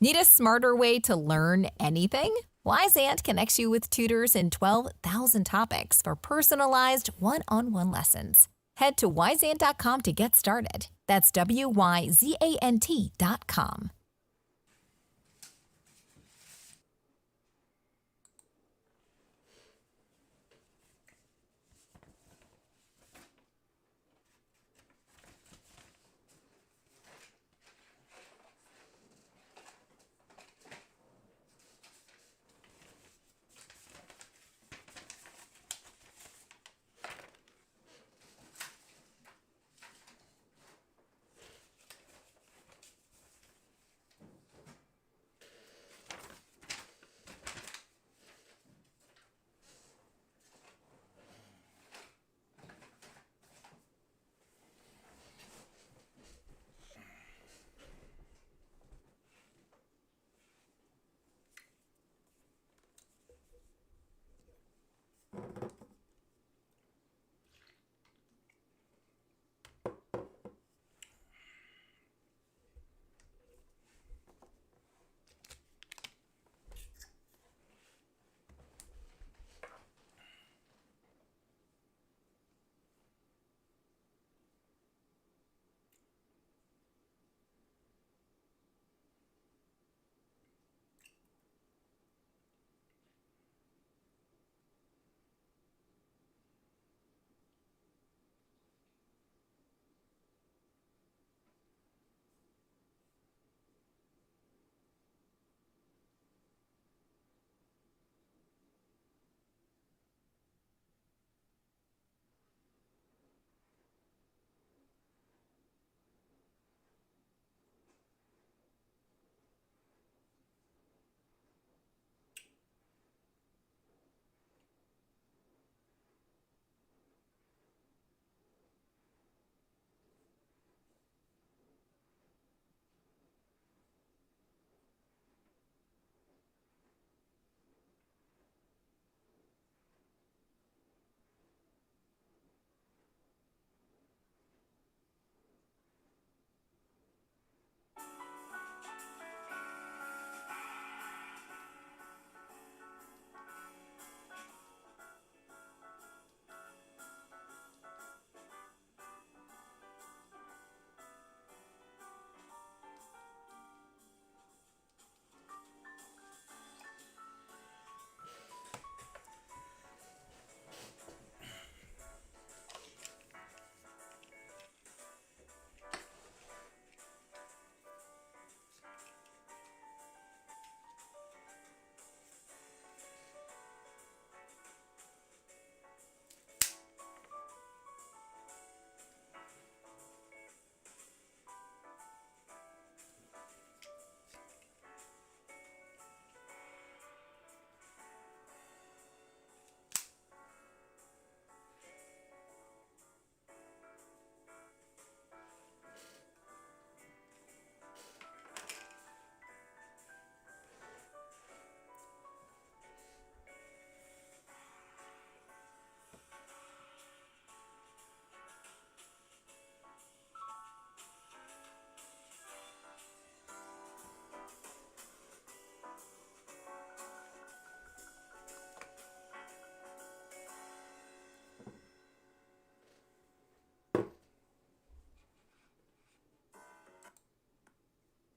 Need a smarter way to learn anything? Ant connects you with tutors in 12,000 topics for personalized one-on-one lessons. Head to wiseant.com to get started. That's WYZANT.com.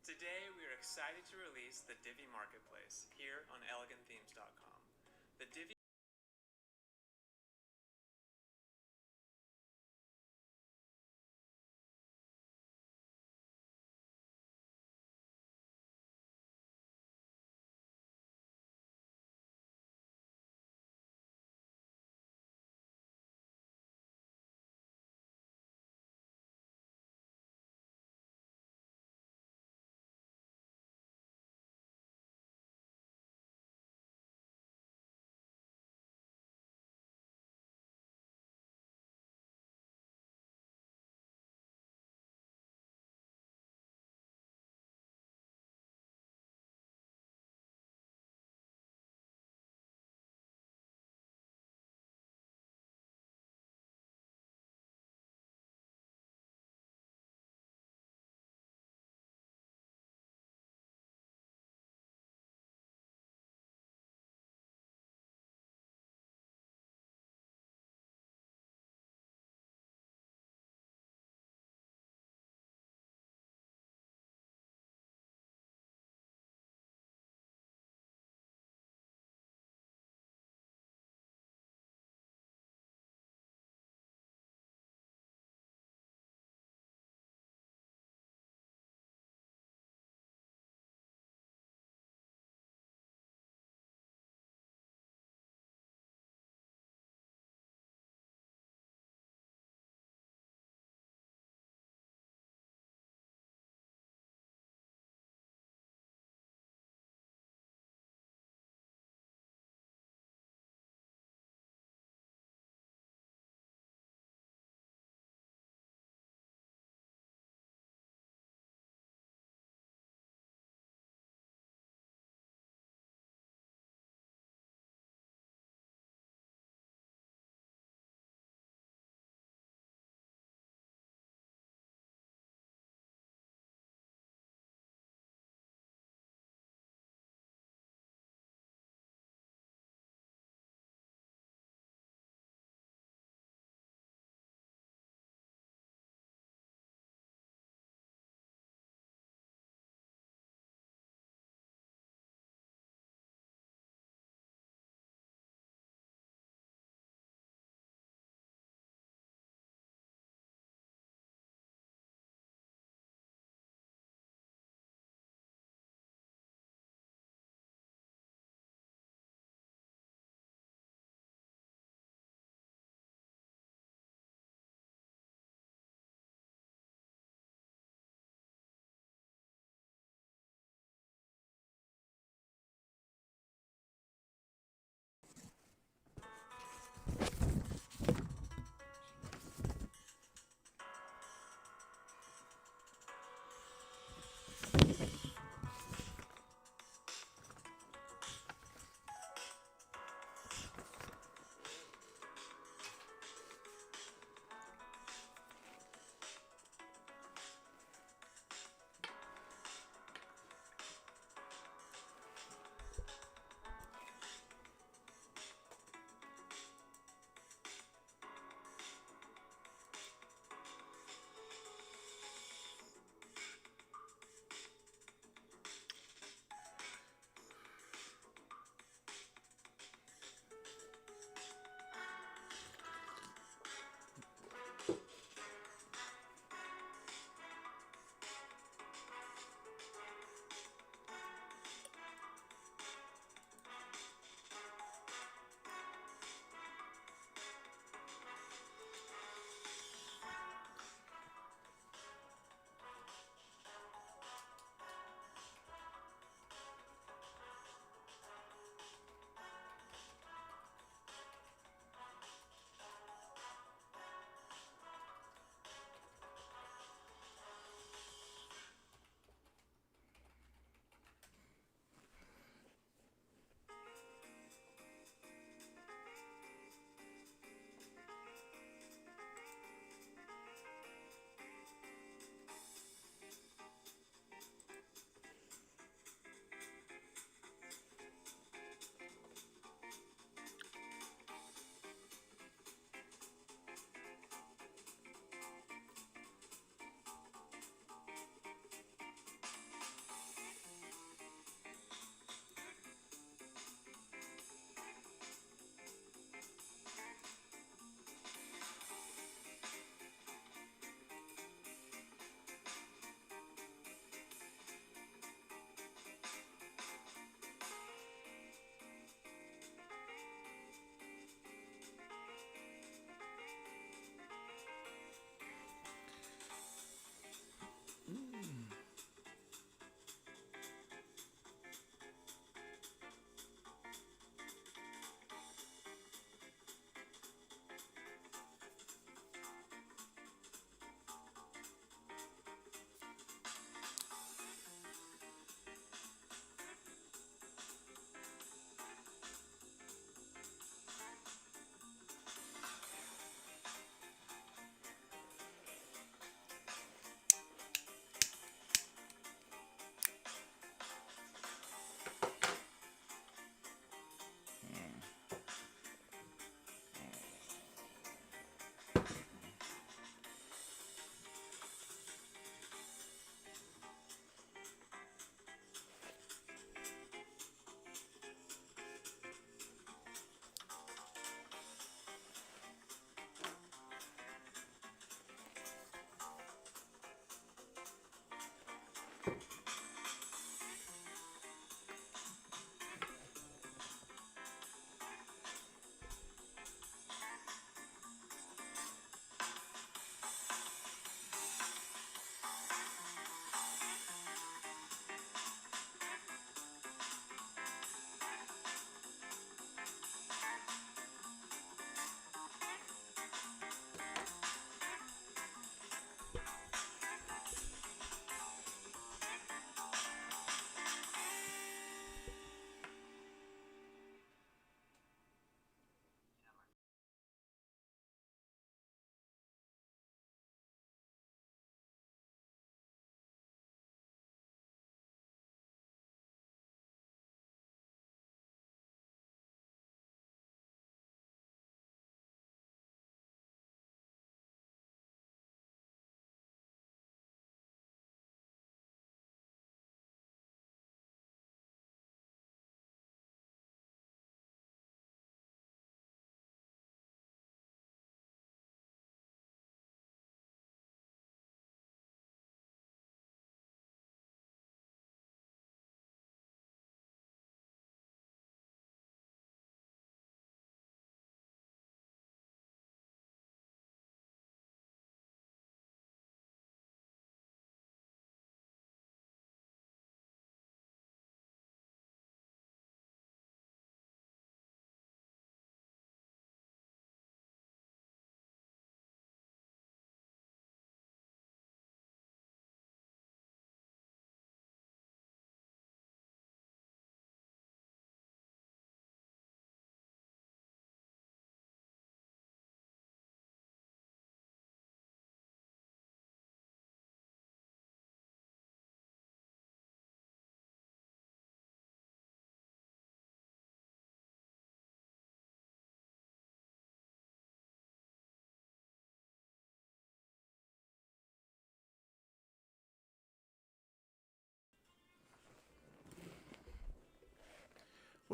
Today, we are excited to release the Divi Marketplace here on elegantthemes.com. The Divi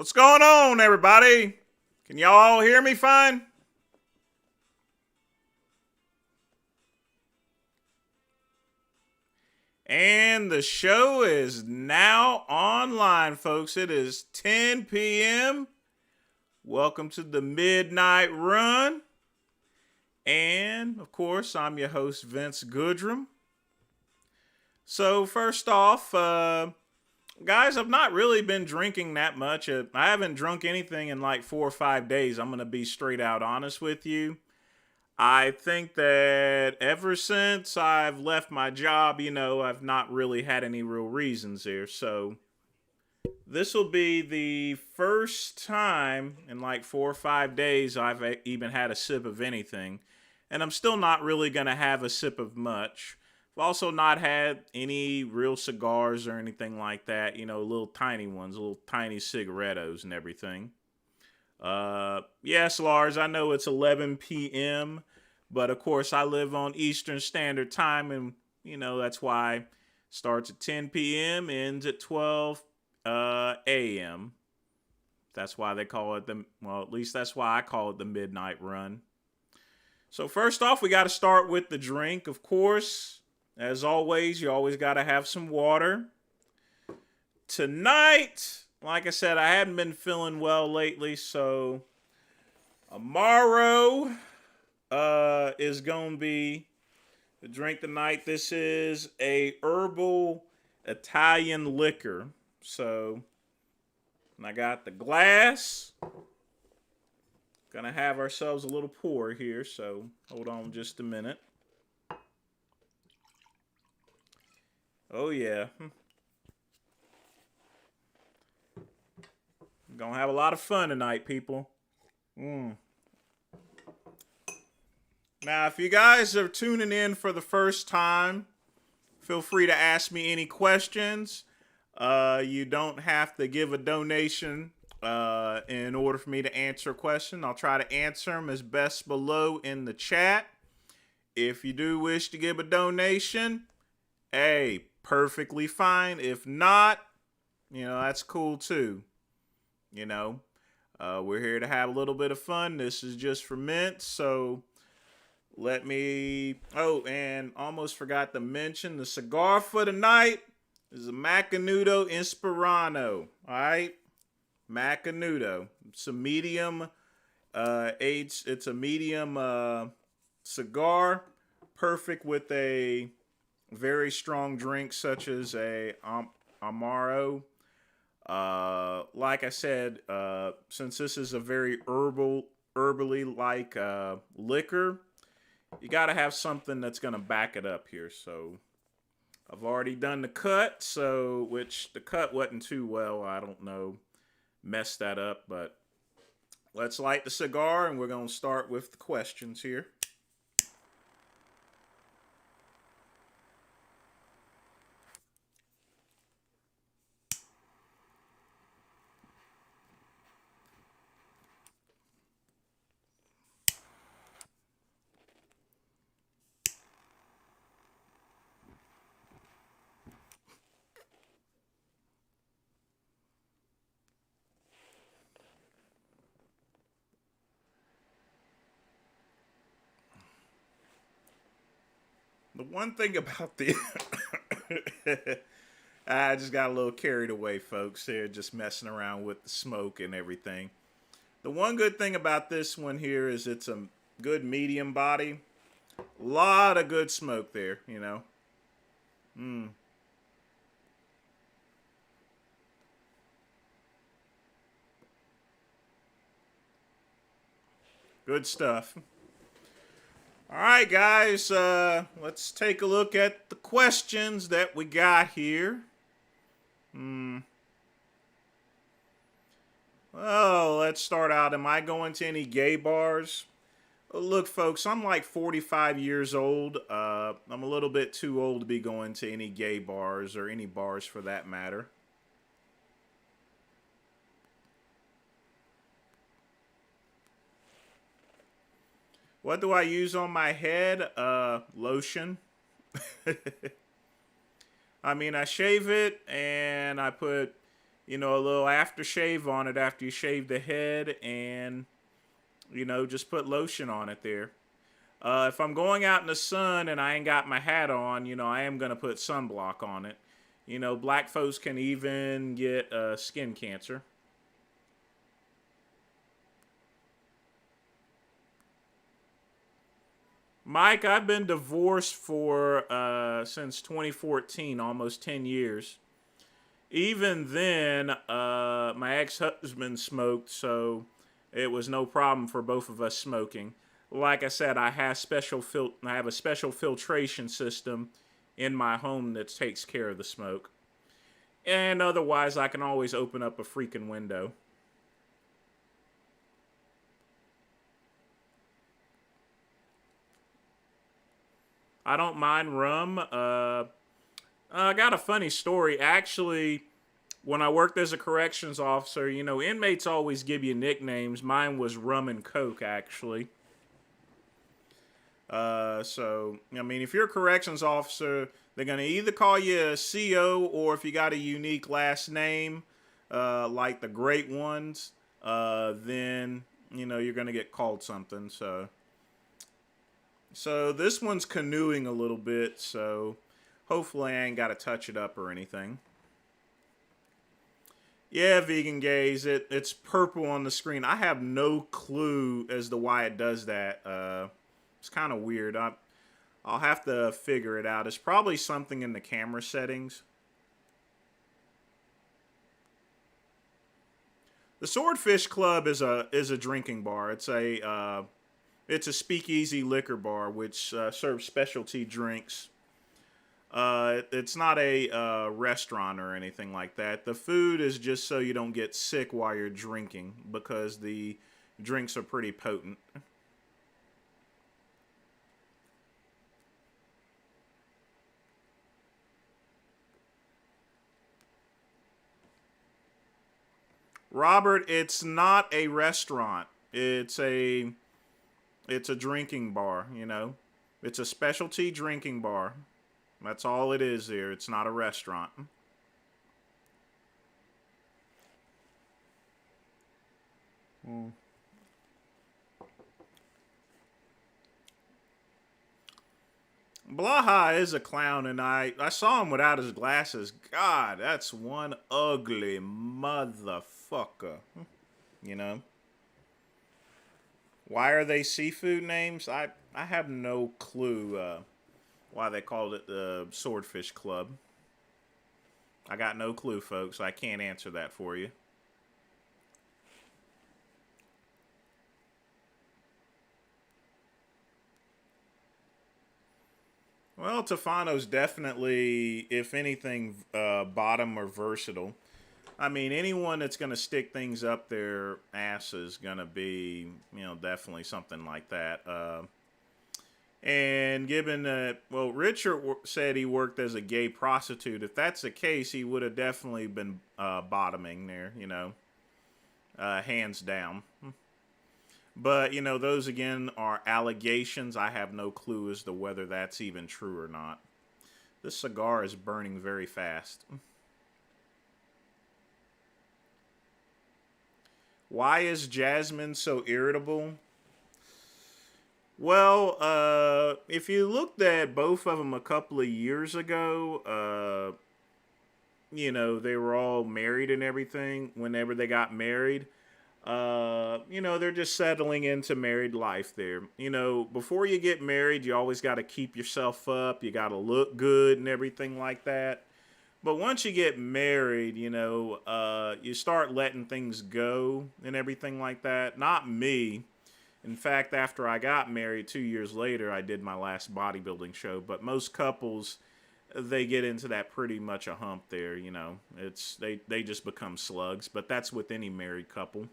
What's going on, everybody? Can y'all all hear me fine? And the show is now online, folks. It is 10 p.m. Welcome to the Midnight Run. And, of course, I'm your host, Vince Goodrum. So, first off, guys, I've not really been drinking that much. I haven't drunk anything in like 4 or 5 days. I'm going to be straight out honest with you. I think that ever since I've left my job, I've not really had any real reasons here. So this will be the first time in like 4 or 5 days I've even had a sip of anything. And I'm still not really going to have a sip of much. I've also not had any real cigars or anything like that. Little tiny ones, little tiny cigarettos and everything. Yes, Lars, I know it's 11 p.m., but of course I live on Eastern Standard Time, and, that's why it starts at 10 p.m., ends at 12 a.m. That's why they call it at least that's why I call it the Midnight Run. So first off, we got to start with the drink, of course. As always, you always got to have some water. Tonight, like I said, I hadn't been feeling well lately, so Amaro is going to be the drink tonight. This is a herbal Italian liquor. So, I got the glass. Gonna have ourselves a little pour here, so hold on just a minute. Oh yeah. Gonna have a lot of fun tonight, people. Now, if you guys are tuning in for the first time, feel free to ask me any questions. You don't have to give a donation in order for me to answer a question. I'll try to answer them as best below in the chat. If you do wish to give a donation, hey, perfectly fine. If not, that's cool too. We're here to have a little bit of fun. This is just for mint, so and almost forgot to mention the cigar for tonight is a Macanudo Inspirano. All right, Macanudo. It's a medium age. It's a medium cigar, perfect with a very strong drink such as a Amaro. Like I said, since this is a very herbally like liquor, you got to have something that's going to back it up here. So I've already done the cut, which the cut wasn't too well. I don't know, messed that up, but let's light the cigar and we're going to start with the questions here. The one thing about the... I just got a little carried away, folks, here, just messing around with the smoke and everything. The one good thing about this one here is it's a good medium body. A lot of good smoke there, Good stuff. All right, guys, let's take a look at the questions that we got here. Well, let's start out. Am I going to any gay bars? Look, folks, I'm like 45 years old. I'm a little bit too old to be going to any gay bars or any bars for that matter. What do I use on my head? Lotion. I mean, I shave it and I put, a little aftershave on it after you shave the head, and, just put lotion on it there. If I'm going out in the sun and I ain't got my hat on, I am going to put sunblock on it. Black folks can even get skin cancer. Mike, I've been divorced for since 2014, almost 10 years. Even then, my ex-husband smoked, so it was no problem for both of us smoking. Like I said, I have a special filtration system in my home that takes care of the smoke. And otherwise, I can always open up a freaking window. I don't mind rum. I got a funny story. Actually, when I worked as a corrections officer, inmates always give you nicknames. Mine was Rum and Coke, actually. If you're a corrections officer, they're going to either call you a CO, or if you got a unique last name, like the great ones, then, you're going to get called something. So this one's canoeing a little bit, so hopefully I ain't got to touch it up or anything. Yeah, vegan gays, it's purple on the screen. I have no clue as to why it does that. It's kind of weird. I'll have to figure it out. It's probably something in the camera settings. The Swordfish Club is a drinking bar. It's a speakeasy liquor bar which serves specialty drinks. It's not a restaurant or anything like that. The food is just so you don't get sick while you're drinking, because the drinks are pretty potent. Robert, it's not a restaurant. It's a drinking bar, It's a specialty drinking bar. That's all it is there. It's not a restaurant. Blaha is a clown, and I saw him without his glasses. God, that's one ugly motherfucker. Why are they seafood names? I have no clue why they called it the Swordfish Club. I got no clue, folks. I can't answer that for you. Well, Tofano's definitely, if anything, bottom or versatile. I mean, anyone that's going to stick things up their ass is going to be, definitely something like that. And given that, Richard said he worked as a gay prostitute. If that's the case, he would have definitely been bottoming there, hands down. But, those again are allegations. I have no clue as to whether that's even true or not. This cigar is burning very fast. Why is Jasmine so irritable? Well, if you looked at both of them a couple of years ago, they were all married and everything. Whenever they got married, they're just settling into married life there. Before you get married, you always got to keep yourself up. You got to look good and everything like that. But once you get married, you start letting things go and everything like that. Not me. In fact, after I got married 2 years later, I did my last bodybuilding show. But most couples, they get into that pretty much a hump there, they just become slugs. But that's with any married couple.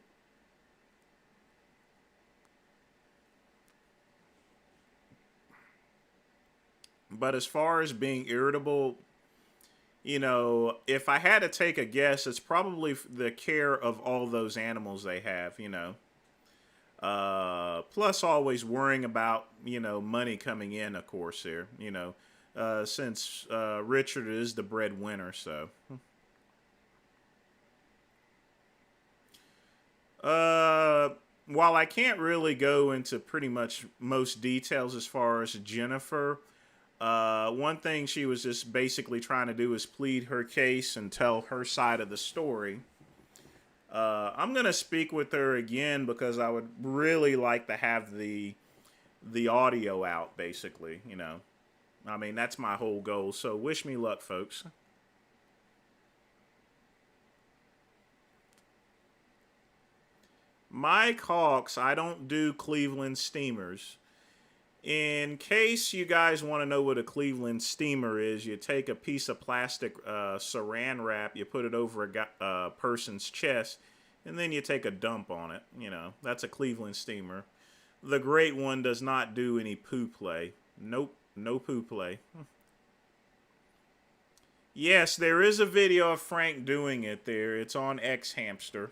But as far as being irritable, if I had to take a guess, it's probably the care of all those animals they have, plus always worrying about, money coming in, of course, there, since Richard is the breadwinner, so. Uh, while I can't really go into pretty much most details as far as Jennifer, one thing she was just basically trying to do is plead her case and tell her side of the story. I'm gonna speak with her again because I would really like to have the audio out. Basically, you know, I mean that's my whole goal. So wish me luck, folks. Mike Hawks, I don't do Cleveland steamers. In case you guys want to know what a Cleveland steamer is, you take a piece of plastic saran wrap, you put it over a person's chest, and then you take a dump on it. You know, that's a Cleveland steamer. The great one does not do any poo play. Nope, no poo play. Yes, there is a video of Frank doing it there. It's on X Hamster.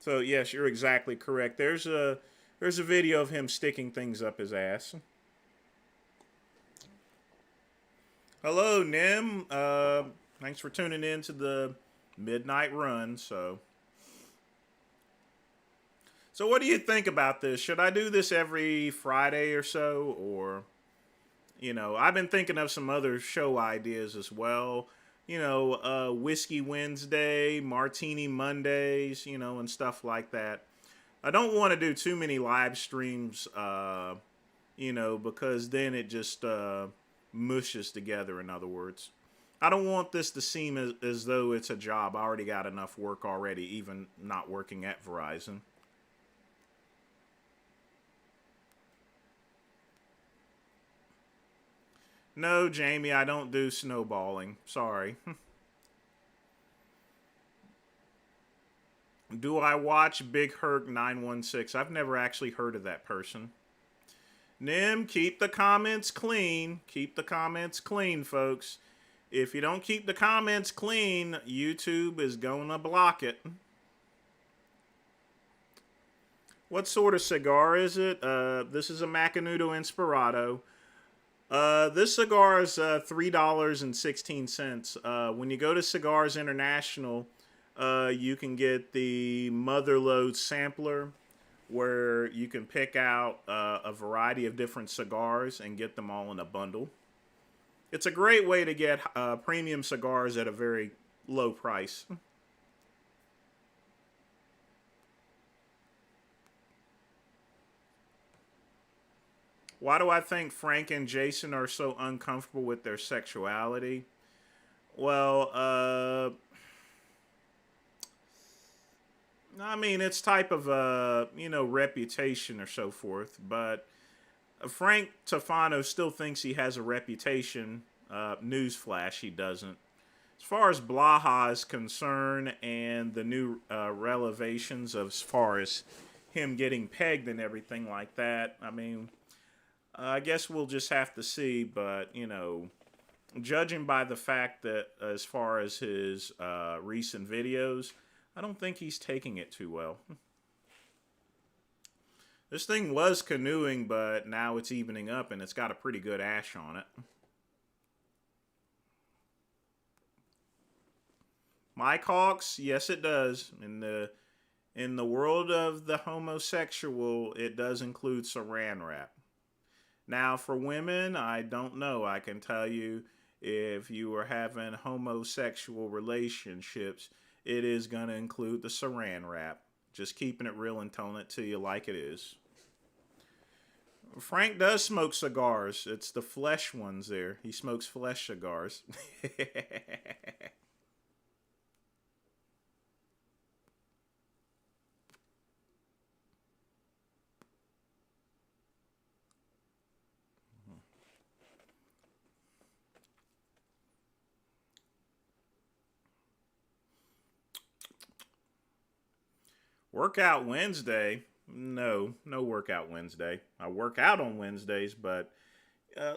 So yes, you're exactly correct. There's a video of him sticking things up his ass. Hello, Nim. Thanks for tuning in to the Midnight Run. So what do you think about this? Should I do this every Friday or so? Or, you know, I've been thinking of some other show ideas as well. You know, Whiskey Wednesday, Martini Mondays, you know, and stuff like that. I don't want to do too many live streams, you know, because then it just mushes together, in other words. I don't want this to seem as though it's a job. I already got enough work already, even not working at Verizon. No, Jamie, I don't do snowballing. Sorry. Do I watch Big Herc 916? I've never actually heard of that person. Nim, keep the comments clean. Keep the comments clean, folks. If you don't keep the comments clean, YouTube is going to block it. What sort of cigar is it? This is a Macanudo Inspirado. This cigar is $3.16. When you go to Cigars International, you can get the Motherlode sampler, where you can pick out a variety of different cigars and get them all in a bundle. It's a great way to get premium cigars at a very low price. Why do I think Frank and Jason are so uncomfortable with their sexuality? Well, I mean, it's type of, you know, reputation or so forth. But Frank Tofano still thinks he has a reputation. Newsflash, he doesn't. As far as Blaha is concerned and the new revelations as far as him getting pegged and everything like that, I mean, I guess we'll just have to see. But, you know, judging by the fact that as far as his recent videos, I don't think he's taking it too well. This thing was canoeing, but now it's evening up and it's got a pretty good ash on it. Mike Hawks, yes it does. In the world of the homosexual, it does include saran wrap. Now for women, I don't know. I can tell you if you are having homosexual relationships, it is going to include the saran wrap. Just keeping it real and telling it to you like it is. Frank does smoke cigars. It's the flesh ones there. He smokes flesh cigars. Workout Wednesday? No Workout Wednesday. I work out on Wednesdays, but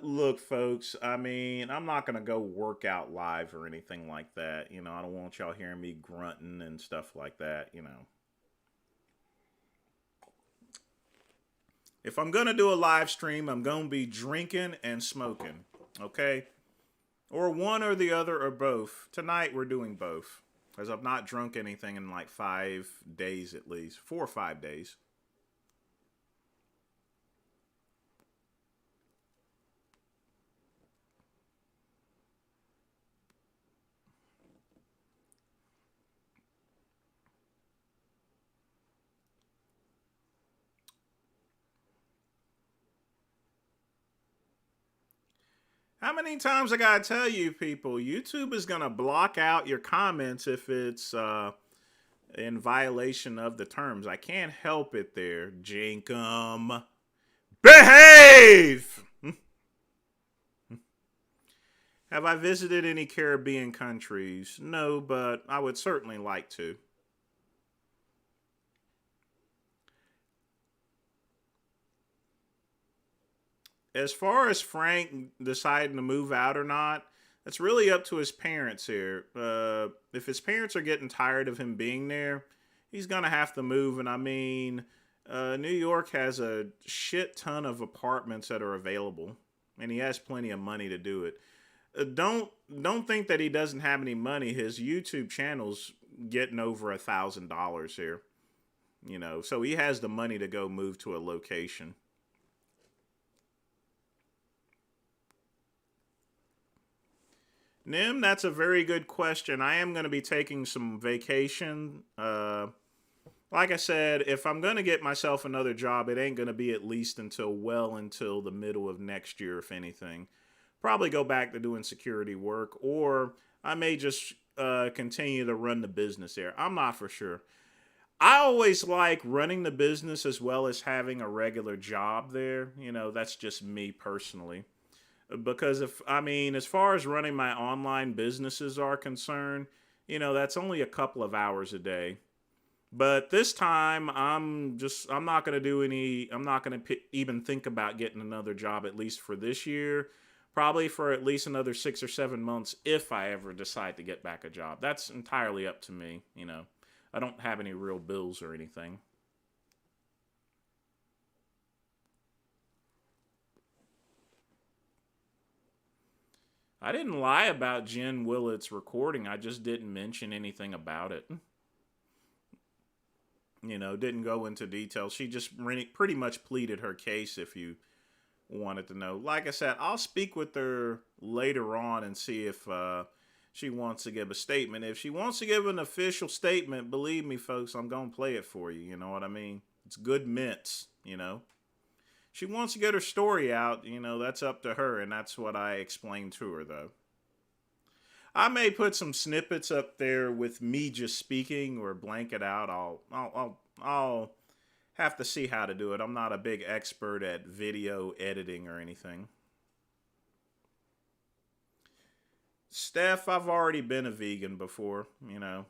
look, folks, I mean, I'm not going to go work out live or anything like that. You know, I don't want y'all hearing me grunting and stuff like that, you know. If I'm going to do a live stream, I'm going to be drinking and smoking, okay? Or one or the other or both. Tonight, we're doing both. Because I've not drunk anything in like 5 days at least. 4 or 5 days. How many times I gotta tell you people, YouTube is gonna block out your comments if it's in violation of the terms. I can't help it there, Jinkum. Behave! Have I visited any Caribbean countries? No, but I would certainly like to. As far as Frank deciding to move out or not, that's really up to his parents here. If his parents are getting tired of him being there, he's going to have to move. And I mean, New York has a shit ton of apartments that are available, and he has plenty of money to do it. Don't think that he doesn't have any money. His YouTube channel's getting over $1,000 here, you know, so he has the money to go move to a location. Nim, that's a very good question. I am going to be taking some vacation. Like I said, if I'm going to get myself another job, it ain't going to be at least until the middle of next year, if anything. Probably go back to doing security work, or I may just continue to run the business there. I'm not for sure. I always like running the business as well as having a regular job there. You know, that's just me personally. Because as far as running my online businesses are concerned, you know, that's only a couple of hours a day. But this time, I'm not going to even think about getting another job, at least for this year. Probably for at least another 6 or 7 months if I ever decide to get back a job. That's entirely up to me, you know. I don't have any real bills or anything. I didn't lie about Jen Willett's recording. I just didn't mention anything about it. You know, didn't go into details. She just pretty much pleaded her case, if you wanted to know. Like I said, I'll speak with her later on and see if she wants to give a statement. If she wants to give an official statement, believe me, folks, I'm going to play it for you. You know what I mean? It's good mints, you know. She wants to get her story out, you know, that's up to her, and that's what I explained to her, though. I may put some snippets up there with me just speaking or blank it out. I'll have to see how to do it. I'm not a big expert at video editing or anything. Steph, I've already been a vegan before, you know,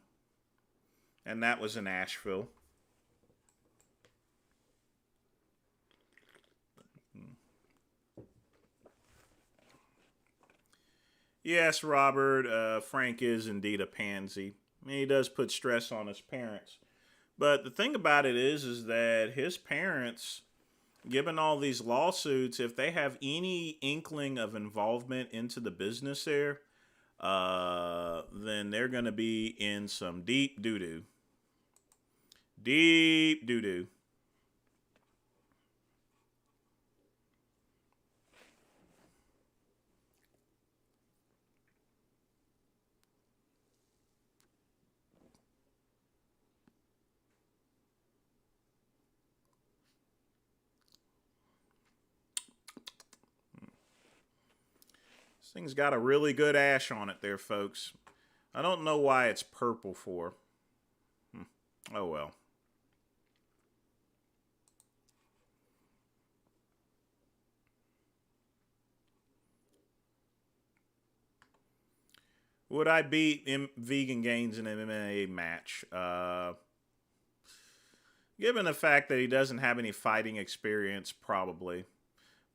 and that was in Asheville. Yes, Robert, Frank is indeed a pansy. I mean, he does put stress on his parents. But the thing about it is that his parents, given all these lawsuits, if they have any inkling of involvement into the business there, then they're going to be in some deep doo-doo. Deep doo-doo. This thing's got a really good ash on it there, folks. I don't know why it's purple for. Oh well. Would I beat Vegan Gains in an MMA match? Given the fact that he doesn't have any fighting experience, probably.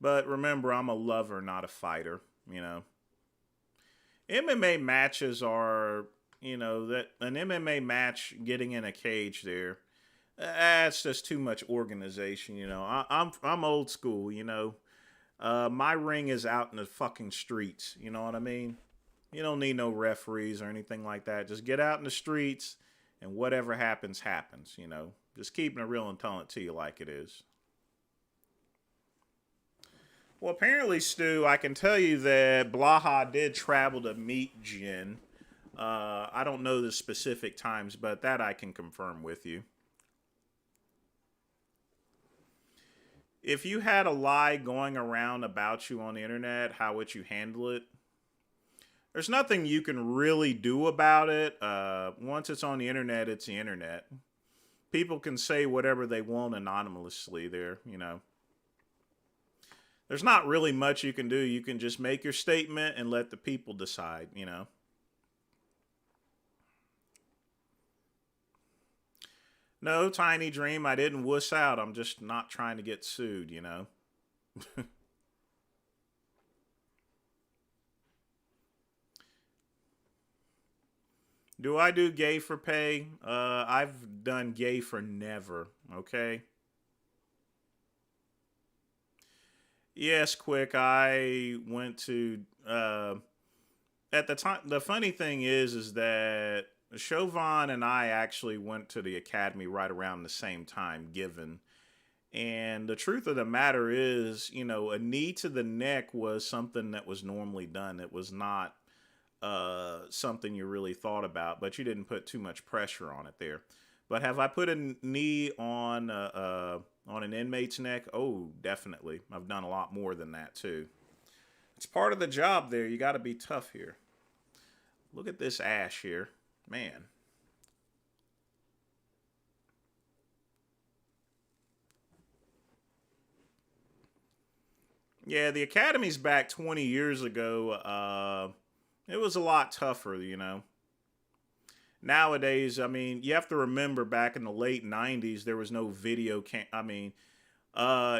But remember, I'm a lover, not a fighter, you know. MMA matches are, you know, that an MMA match getting in a cage there, that's just too much organization, you know. I'm old school, you know. My ring is out in the fucking streets, you know what I mean? You don't need no referees or anything like that. Just get out in the streets and whatever happens, happens, you know. Just keeping it real and telling it to you like it is. Well, apparently, Stu, I can tell you that Blaha did travel to meet Jin. I don't know the specific times, but that I can confirm with you. If you had a lie going around about you on the internet, how would you handle it? There's nothing you can really do about it. Once it's on the internet, it's the internet. People can say whatever they want anonymously there, you know. There's not really much you can do. You can just make your statement and let the people decide, you know. No, Tiny Dream, I didn't wuss out. I'm just not trying to get sued, you know. Do I do gay for pay? I've done gay for never, okay? Yes, quick. I went to at the time. The funny thing is that Chauvin and I actually went to the academy right around the same time. Given, and the truth of the matter is, you know, a knee to the neck was something that was normally done. It was not something you really thought about, but you didn't put too much pressure on it there. But have I put a knee on an inmate's neck? Oh, definitely. I've done a lot more than that too. It's part of the job there. You got to be tough here. Look at this ash here, man. Yeah, the Academy's back 20 years ago. It was a lot tougher, you know. Nowadays, I mean, you have to remember back in the late 90s, there was no video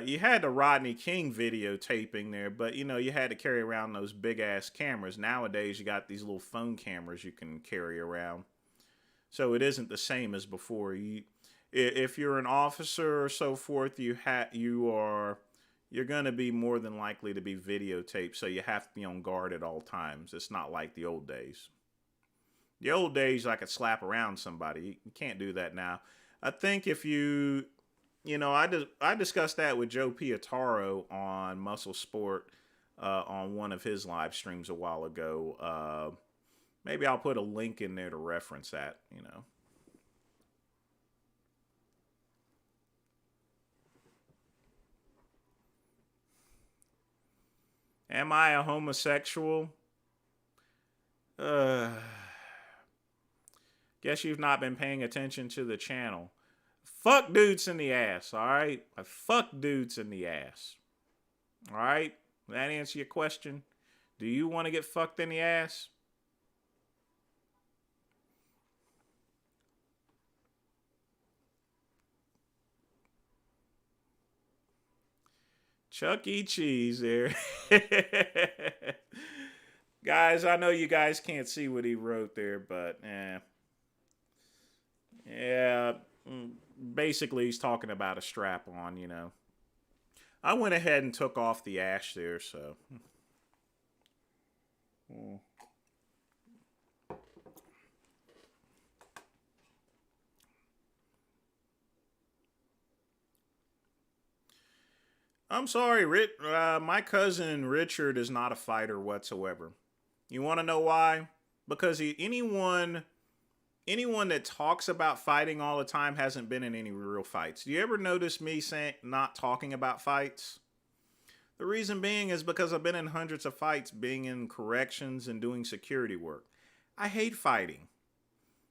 you had the Rodney King videotaping there, but, you know, you had to carry around those big-ass cameras. Nowadays, you got these little phone cameras you can carry around. So it isn't the same as before. If you're an officer or so forth, you're going to be more than likely to be videotaped, so you have to be on guard at all times. It's not like the old days. The old days, I could slap around somebody. You can't do that now. I think if you know, I discussed that with Joe Pietaro on Muscle Sport on one of his live streams a while ago. Maybe I'll put a link in there to reference that, you know. Am I a homosexual? Guess you've not been paying attention to the channel. Fuck dudes in the ass, alright? I fuck dudes in the ass. Alright? That answer your question? Do you want to get fucked in the ass? Chuck E. Cheese there. Guys, I know you guys can't see what he wrote there, but yeah, basically he's talking about a strap on, you know. I went ahead and took off the ash there, so. I'm sorry, my cousin Richard is not a fighter whatsoever. You want to know why? Because anyone that talks about fighting all the time hasn't been in any real fights. Do you ever notice me saying not talking about fights? The reason being is because I've been in hundreds of fights, being in corrections and doing security work. I hate fighting.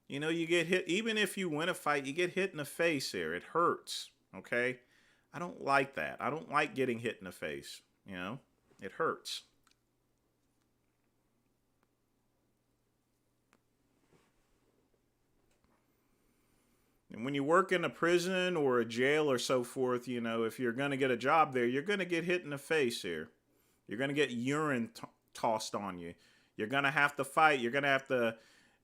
You know, you get hit, even if you win a fight, you get hit in the face here. It hurts, okay? I don't like that. I don't like getting hit in the face, you know? It hurts. And when you work in a prison or a jail or so forth, you know, if you're going to get a job there, you're going to get hit in the face here. You're going to get urine tossed on you. You're going to have to fight. You're going to have to,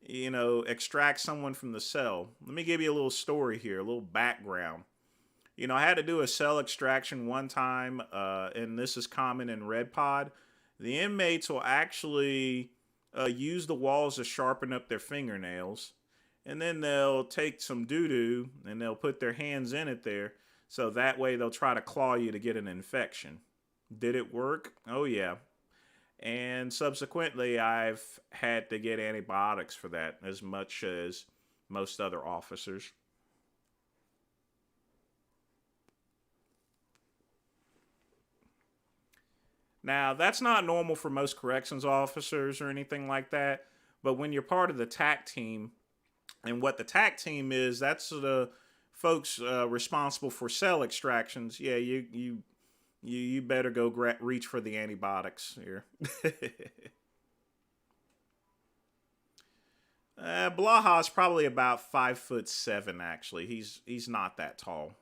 you know, extract someone from the cell. Let me give you a little story here, a little background. You know, I had to do a cell extraction one time, and this is common in Red Pod. The inmates will actually use the walls to sharpen up their fingernails. And then they'll take some doo-doo and they'll put their hands in it there. So that way they'll try to claw you to get an infection. Did it work? Oh, yeah. And subsequently, I've had to get antibiotics for that as much as most other officers. Now, that's not normal for most corrections officers or anything like that. But when you're part of the TAC team, and what the TAC team is, that's the folks responsible for cell extractions. Yeah, you better go reach for the antibiotics here. Blaha's probably about 5'7", actually. He's not that tall.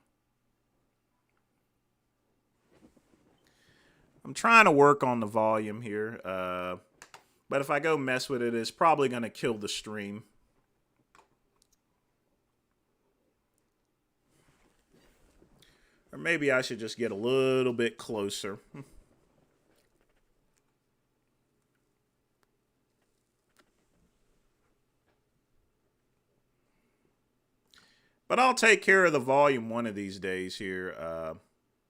I'm trying to work on the volume here, but if I go mess with it, it's probably going to kill the stream. Or maybe I should just get a little bit closer. But I'll take care of the volume one of these days here.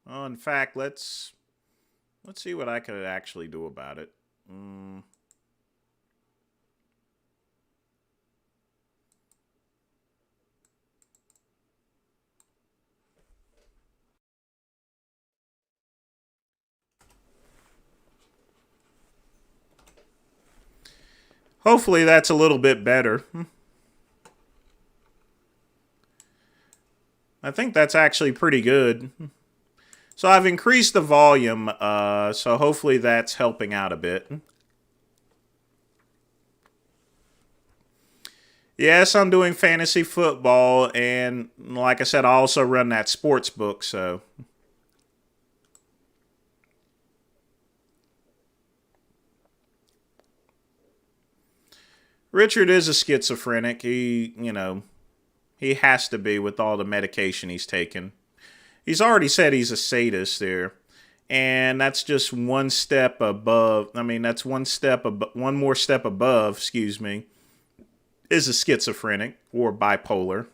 Well, in fact, let's see what I could actually do about it. Hopefully that's a little bit better. I think that's actually pretty good. So I've increased the volume, so hopefully that's helping out a bit. Yes, I'm doing fantasy football, and like I said, I also run that sports book, so... Richard is a schizophrenic. He has to be with all the medication he's taken. He's already said he's a sadist there. And that's just one step above. I mean, that's one more step above, excuse me, is a schizophrenic or bipolar.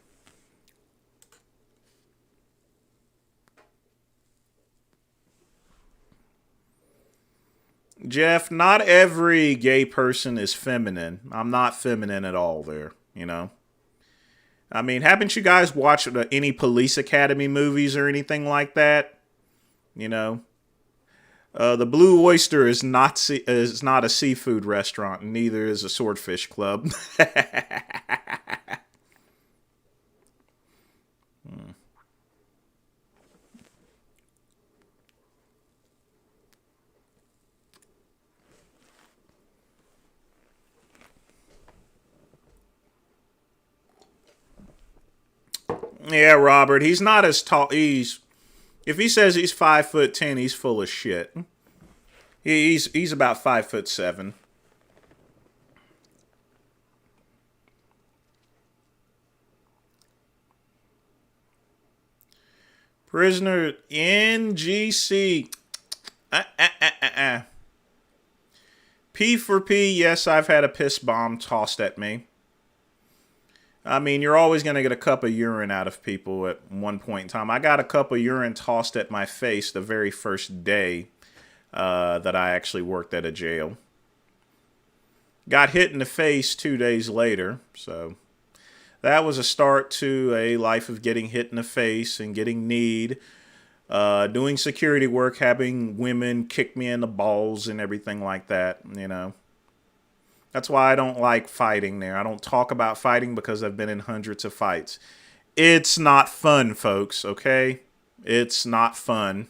Jeff, not every gay person is feminine. I'm not feminine at all there, I mean, haven't you guys watched any Police Academy movies or anything like that? The Blue Oyster is not a seafood restaurant, and neither is a swordfish club. Yeah, Robert, he's not as tall. If he says he's 5'10", he's full of shit. He's about 5'7". Prisoner NGC. P for P, yes, I've had a piss bomb tossed at me. I mean, you're always going to get a cup of urine out of people at one point in time. I got a cup of urine tossed at my face the very first day that I actually worked at a jail. Got hit in the face 2 days later, so that was a start to a life of getting hit in the face and getting kneed, doing security work, having women kick me in the balls and everything like that, That's why I don't like fighting there. I don't talk about fighting because I've been in hundreds of fights. It's not fun, folks, okay? It's not fun.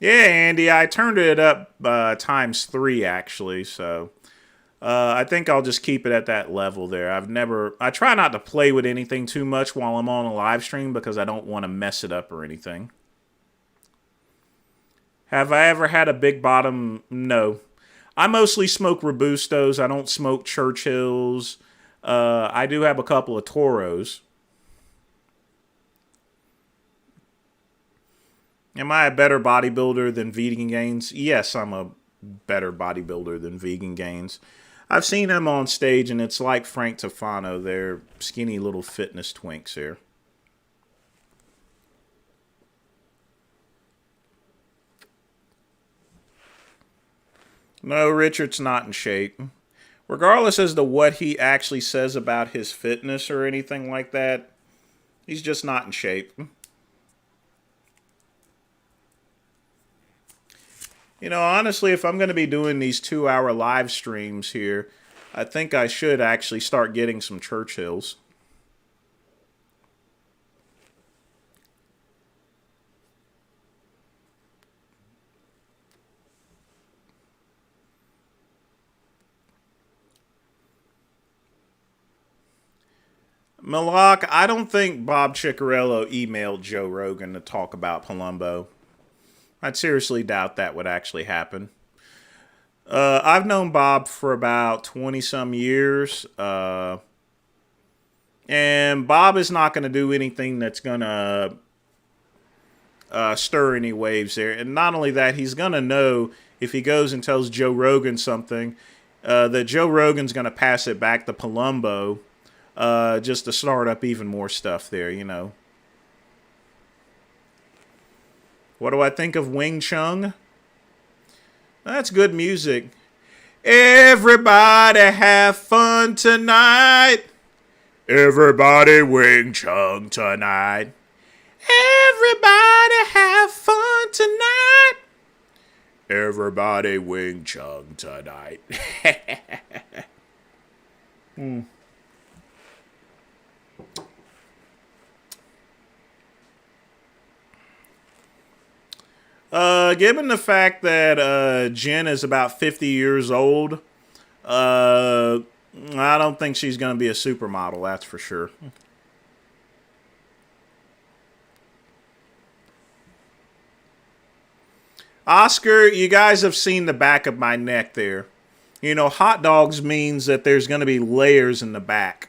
Yeah, Andy, I turned it up times 3, actually, so... I think I'll just keep it at that level there. I try not to play with anything too much while I'm on a live stream because I don't want to mess it up or anything. Have I ever had a big bottom? No. I mostly smoke Robustos. I don't smoke Churchills. I do have a couple of Toros. Am I a better bodybuilder than Vegan Gains? Yes, I'm a better bodybuilder than Vegan Gains. I've seen them on stage, and it's like Frank Tofano. They're skinny little fitness twinks here. No, Richard's not in shape. Regardless as to what he actually says about his fitness or anything like that, he's just not in shape. You know, honestly, if I'm going to be doing these 2-hour live streams here, I think I should actually start getting some Churchills. Malak, I don't think Bob Ciccarello emailed Joe Rogan to talk about Palumbo. I'd seriously doubt that would actually happen. I've known Bob for about 20-some years. And Bob is not going to do anything that's going to stir any waves there. And not only that, he's going to know if he goes and tells Joe Rogan something, that Joe Rogan's going to pass it back to Palumbo just to start up even more stuff there, you know. What do I think of Wing Chun? That's good music. Everybody have fun tonight. Everybody Wing Chun tonight. Everybody have fun tonight. Everybody Wing Chun tonight. Given the fact that Jen is about 50 years old, I don't think she's going to be a supermodel, that's for sure. Oscar, you guys have seen the back of my neck there. You know, hot dogs means that there's going to be layers in the back.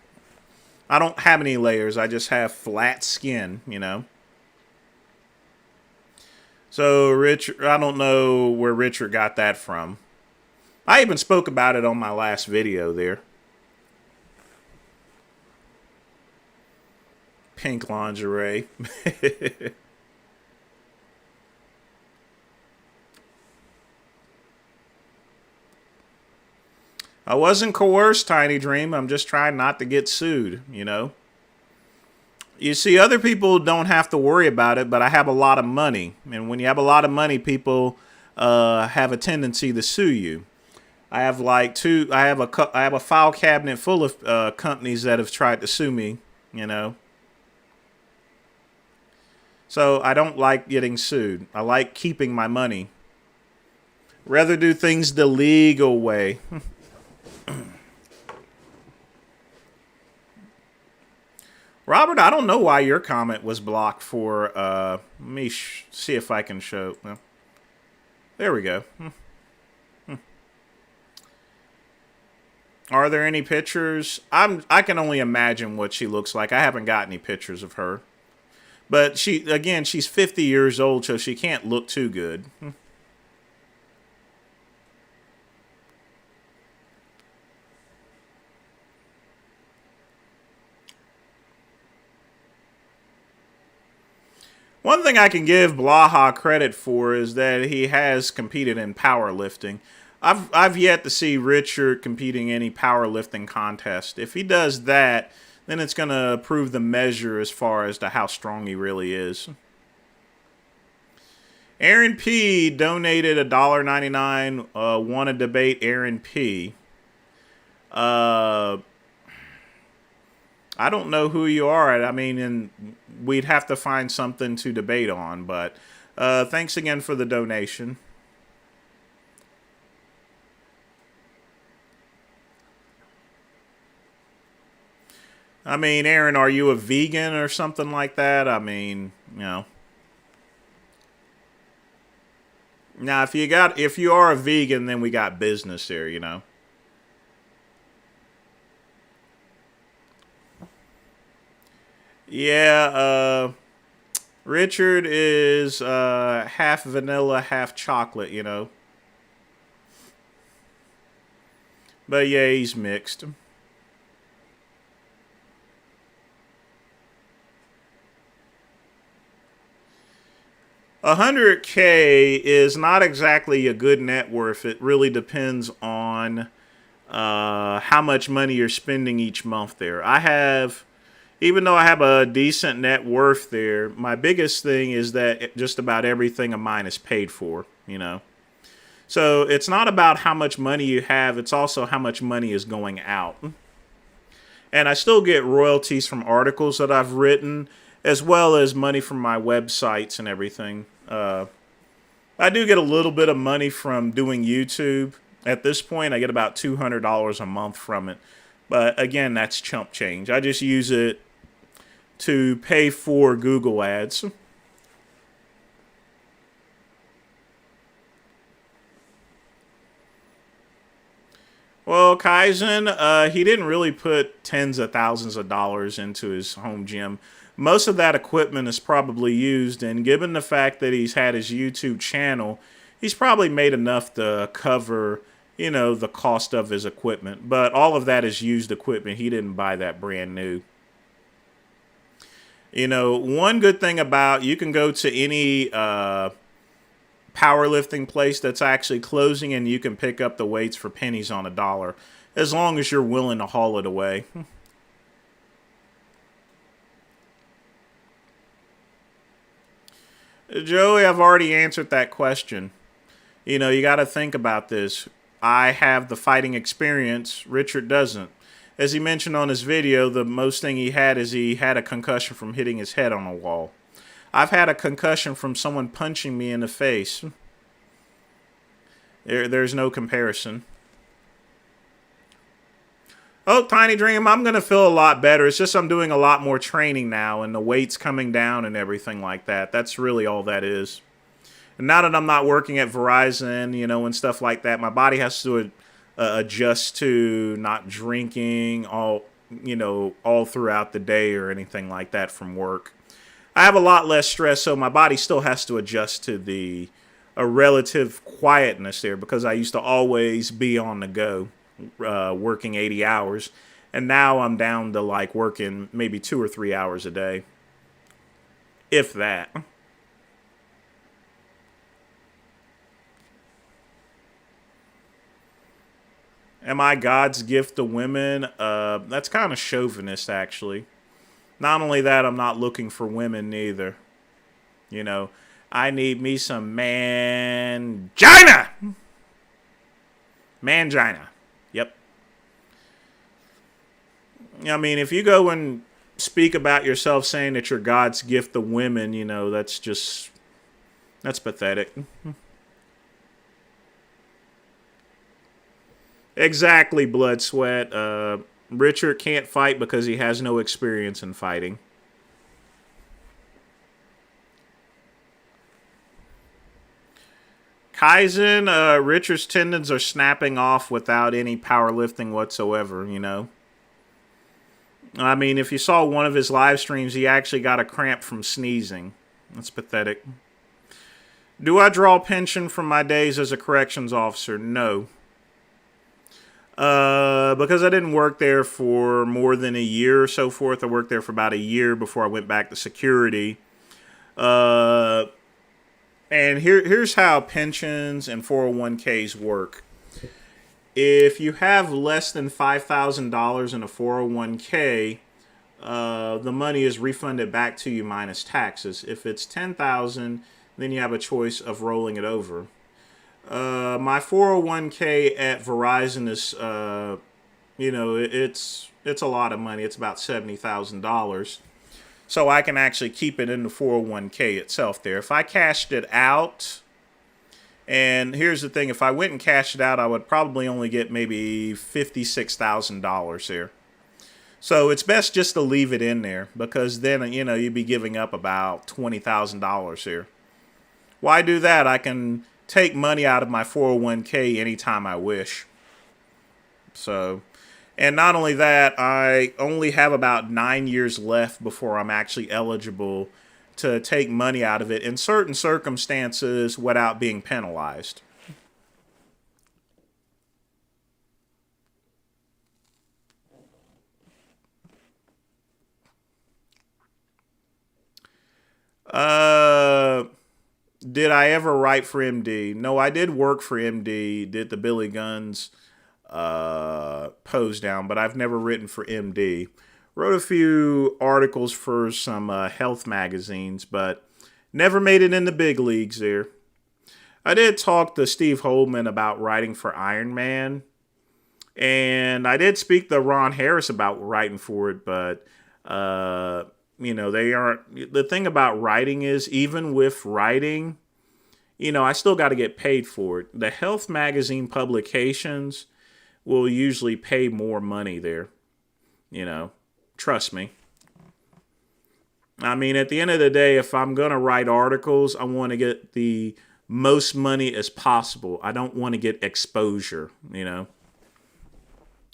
I don't have any layers. I just have flat skin, you know. So, Richard, I don't know where Richard got that from. I even spoke about it on my last video there. Pink lingerie. I wasn't coerced, Tiny Dream. I'm just trying not to get sued, you know. You see, other people don't have to worry about it, but I have a lot of money. And when you have a lot of money, people have a tendency to sue you. I have I have a file cabinet full of companies that have tried to sue me, you know. So I don't like getting sued. I like keeping my money. Rather do things the legal way. Robert, I don't know why your comment was blocked for, let me see if I can show. Well, there we go. Are there any pictures? I can only imagine what she looks like. I haven't got any pictures of her. But she's 50 years old, so she can't look too good. One thing I can give Blaha credit for is that he has competed in powerlifting. I've yet to see Richard competing in any powerlifting contest. If he does that, then it's going to prove the measure as far as to how strong he really is. Aaron P. donated $1.99. Want to debate Aaron P. I don't know who you are. I mean, and we'd have to find something to debate on. But thanks again for the donation. I mean, Aaron, are you a vegan or something like that? I mean, you know. Now, if you are a vegan, then we got business here, you know. Yeah, Richard is half vanilla, half chocolate, you know. But yeah, he's mixed. 100K is not exactly a good net worth. It really depends on how much money you're spending each month there. Even though I have a decent net worth there, my biggest thing is that just about everything of mine is paid for, you know. So it's not about how much money you have, it's also how much money is going out. And I still get royalties from articles that I've written, as well as money from my websites and everything. I do get a little bit of money from doing YouTube. At this point, I get about $200 a month from it. But again, that's chump change. I just use it to pay for Google ads. Well, Kaizen, he didn't really put tens of thousands of dollars into his home gym. Most of that equipment is probably used, and given the fact that he's had his YouTube channel, he's probably made enough to cover, you know, the cost of his equipment. But all of that is used equipment. He didn't buy that brand new. You know, one good thing about you can go to any powerlifting place that's actually closing and you can pick up the weights for pennies on a dollar, as long as you're willing to haul it away. Joey, I've already answered that question. You know, you got to think about this. I have the fighting experience. Richard doesn't. As he mentioned on his video, the most thing he had is he had a concussion from hitting his head on a wall. I've had a concussion from someone punching me in the face. There's no comparison. Oh, Tiny Dream, I'm going to feel a lot better. It's just I'm doing a lot more training now and the weight's coming down and everything like that. That's really all that is. And now that I'm not working at Verizon, you know, and stuff like that, my body has to adjust to not drinking all throughout the day or anything like that from work. I have a lot less stress, so my body still has to adjust to a relative quietness there, because I used to always be on the go, working 80 hours, and now I'm down to like working maybe 2 or 3 hours a day, if that. Am I God's gift to women? That's kind of chauvinist, actually. Not only that, I'm not looking for women neither. You know, I need me some mangina. Mangina. Yep. I mean, if you go and speak about yourself saying that you're God's gift to women, you know, that's pathetic. Exactly, Blood Sweat. Richard can't fight because he has no experience in fighting. Kaizen, Richard's tendons are snapping off without any powerlifting whatsoever, you know. I mean, if you saw one of his live streams, he actually got a cramp from sneezing. That's pathetic. Do I draw pension from my days as a corrections officer? No. Because I didn't work there for more than a year or so forth. I worked there for about a year before I went back to security. And here's how pensions and 401ks work. If you have less than $5,000 in a 401k, the money is refunded back to you minus taxes. If it's $10,000, then you have a choice of rolling it over. My 401k at Verizon is, it's a lot of money. It's about $70,000. So I can actually keep it in the 401k itself there. If I cashed it out, and here's the thing, if I went and cashed it out, I would probably only get maybe $56,000 there. So it's best just to leave it in there, because then, you know, you'd be giving up about $20,000 here. Why do that? I can take money out of my 401k anytime I wish. So, and not only that, I only have about 9 years left before I'm actually eligible to take money out of it in certain circumstances without being penalized. Did I ever write for MD? No, I did work for MD, did the Billy Gunn's pose down, but I've never written for MD. Wrote a few articles for some health magazines, but never made it in the big leagues there. I did talk to Steve Holdman about writing for Iron Man, and I did speak to Ron Harris about writing for it, but they aren't. The thing about writing is, even with writing, I still got to get paid for it. The health magazine publications will usually pay more money there. Trust me. I mean, at the end of the day, if I'm going to write articles, I want to get the most money as possible. I don't want to get exposure,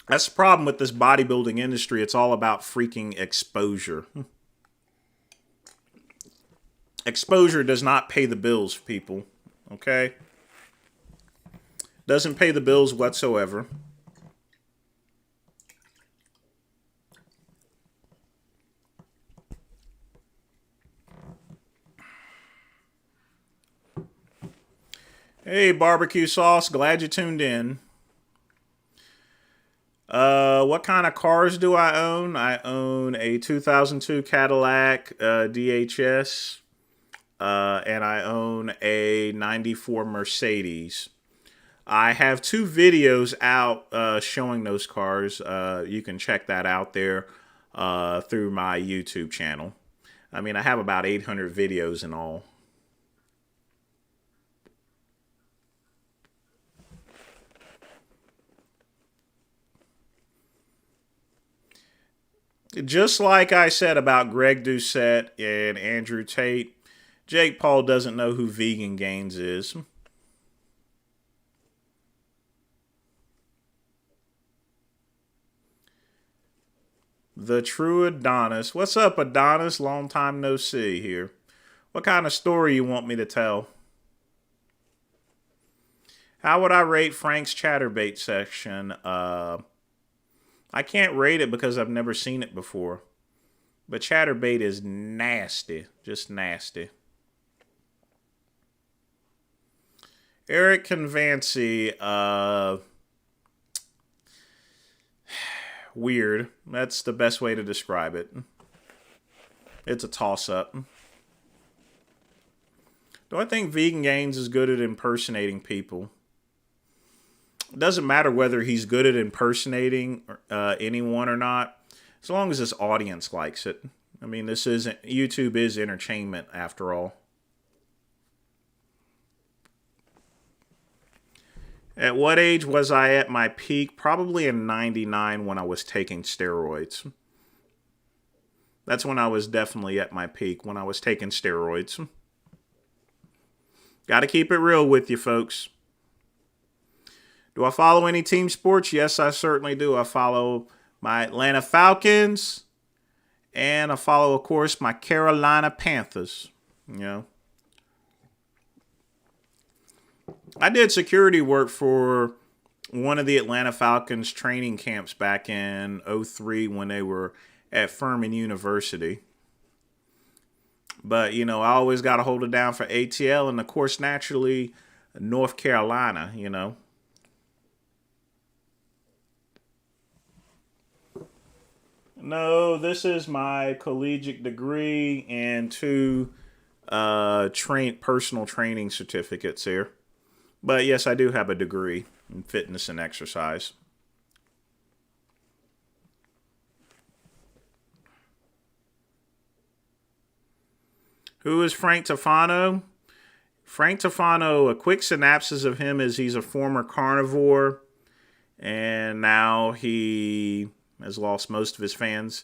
That's the problem with this bodybuilding industry. It's all about freaking exposure. Exposure does not pay the bills, people. Okay? Doesn't pay the bills whatsoever. Hey, barbecue sauce. Glad you tuned in. What kind of cars do I own? I own a 2002 Cadillac DHS. And I own a 94 Mercedes. I have 2 videos out showing those cars. You can check that out there through my YouTube channel. I mean, I have about 800 videos in all. Just like I said about Greg Doucette and Andrew Tate, Jake Paul doesn't know who Vegan Gains is. The true Adonis. What's up, Adonis? Long time no see here. What kind of story you want me to tell? How would I rate Frank's Chatterbait section? I can't rate it because I've never seen it before. But Chatterbait is nasty. Just nasty. Eric Convancy, weird. That's the best way to describe it. It's a toss-up. Do I think Vegan Gains is good at impersonating people? It doesn't matter whether he's good at impersonating anyone or not, as long as his audience likes it. I mean, YouTube is entertainment after all. At what age was I at my peak? Probably in 99 when I was taking steroids. That's when I was definitely at my peak, when I was taking steroids. Got to keep it real with you, folks. Do I follow any team sports? Yes, I certainly do. I follow my Atlanta Falcons, and I follow, of course, my Carolina Panthers. I did security work for one of the Atlanta Falcons training camps back in 2003 when they were at Furman University. But, I always got to hold it down for ATL and, of course, naturally, North Carolina, No, this is my collegiate degree and 2 personal training certificates here. But yes, I do have a degree in fitness and exercise. Who is Frank Tufano? Frank Tufano, a quick synopsis of him is he's a former carnivore, and now he has lost most of his fans.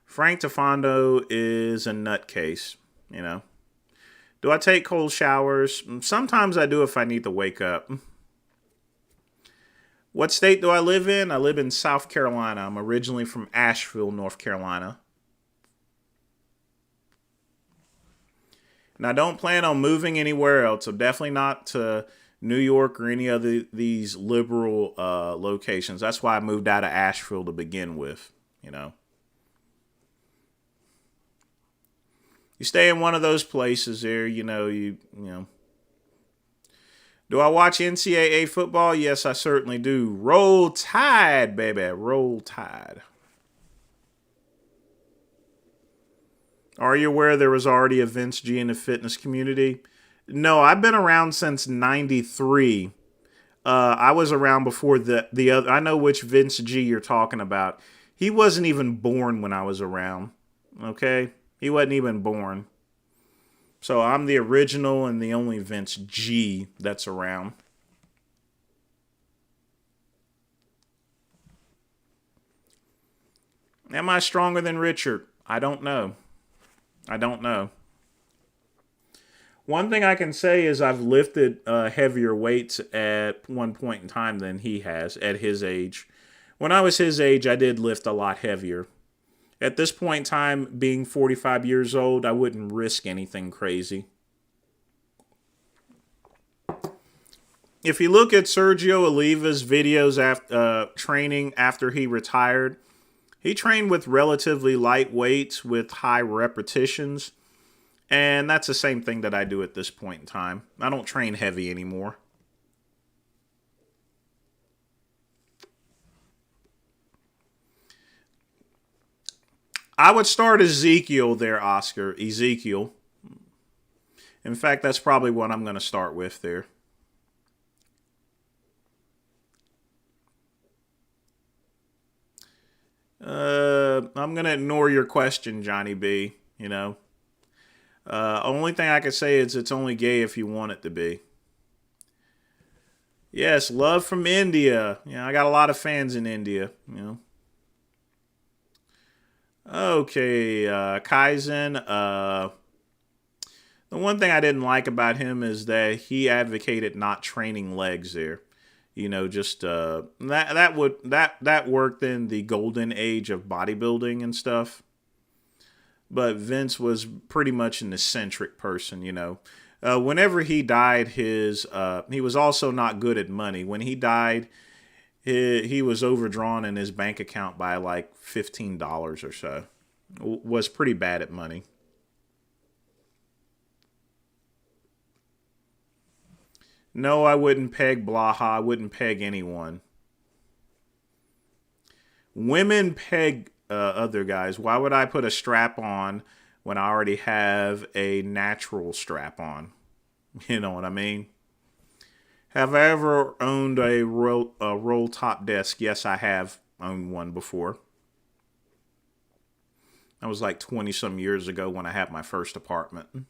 Frank Tufano is a nutcase, Do I take cold showers? Sometimes I do if I need to wake up. What state do I live in? I live in South Carolina. I'm originally from Asheville, North Carolina. Now, don't plan on moving anywhere else. So definitely not to New York or any of these liberal locations. That's why I moved out of Asheville to begin with, you know. You stay in one of those places there, you know. Do I watch NCAA football? Yes, I certainly do. Roll Tide, baby. Roll Tide. Are you aware there was already a Vince G in the fitness community? No, I've been around since '93. I was around before the other. I know which Vince G you're talking about. He wasn't even born when I was around. Okay? He wasn't even born. So I'm the original and the only Vince G that's around. Am I stronger than Richard? I don't know. I don't know. One thing I can say is I've lifted heavier weights at one point in time than he has at his age. When I was his age, I did lift a lot heavier. At this point in time, being 45 years old, I wouldn't risk anything crazy. If you look at Sergio Oliva's videos after training after he retired, he trained with relatively light weights with high repetitions. And that's the same thing that I do at this point in time. I don't train heavy anymore. I would start Ezekiel there, Oscar. Ezekiel. In fact, that's probably what I'm going to start with there. I'm going to ignore your question, Johnny B. You know. Only thing I can say is it's only gay if you want it to be. Yes, love from India. Yeah, I got a lot of fans in India, you know. Okay, Kaizen. The one thing I didn't like about him is that he advocated not training legs there. You know, just that worked in the golden age of bodybuilding and stuff. But Vince was pretty much an eccentric person, you know. Whenever he died, he was also not good at money. When he died, he was overdrawn in his bank account by like $15 or so. Was pretty bad at money. No, I wouldn't peg Blaha. I wouldn't peg anyone. Women peg other guys. Why would I put a strap on when I already have a natural strap on? You know what I mean? Have I ever owned a roll top desk? Yes, I have owned one before. That was like 20 some years ago when I had my first apartment. And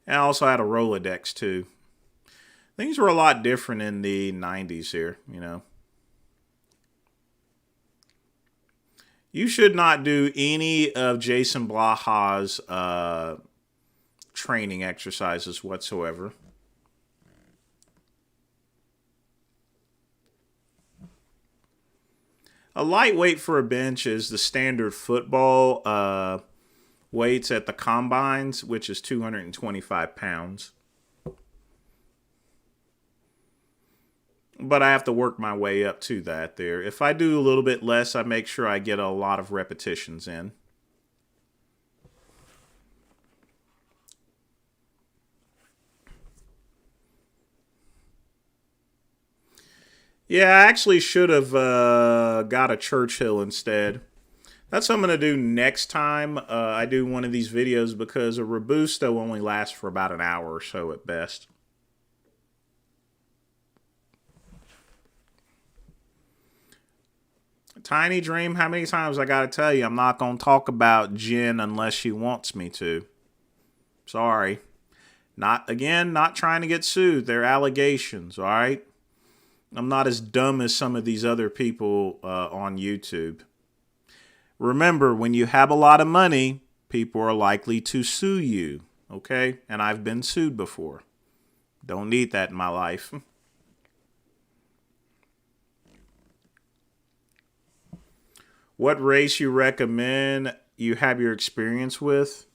I also had a Rolodex too. Things were a lot different in the 90s here, you know. You should not do any of Jason Blaha's training exercises whatsoever. A lightweight for a bench is the standard football weights at the combines, which is 225 pounds. But I have to work my way up to that there. If I do a little bit less, I make sure I get a lot of repetitions in. Yeah, I actually should have got a Churchill instead. That's what I'm going to do next time I do one of these videos, because a Robusto only lasts for about an hour or so at best. Tiny Dream, how many times I gotta tell you I'm not gonna talk about Jen unless she wants me to. Sorry. Not trying to get sued. They're allegations, alright? I'm not as dumb as some of these other people on YouTube. Remember, when you have a lot of money, people are likely to sue you, okay? And I've been sued before. Don't need that in my life. What race you recommend you have your experience with?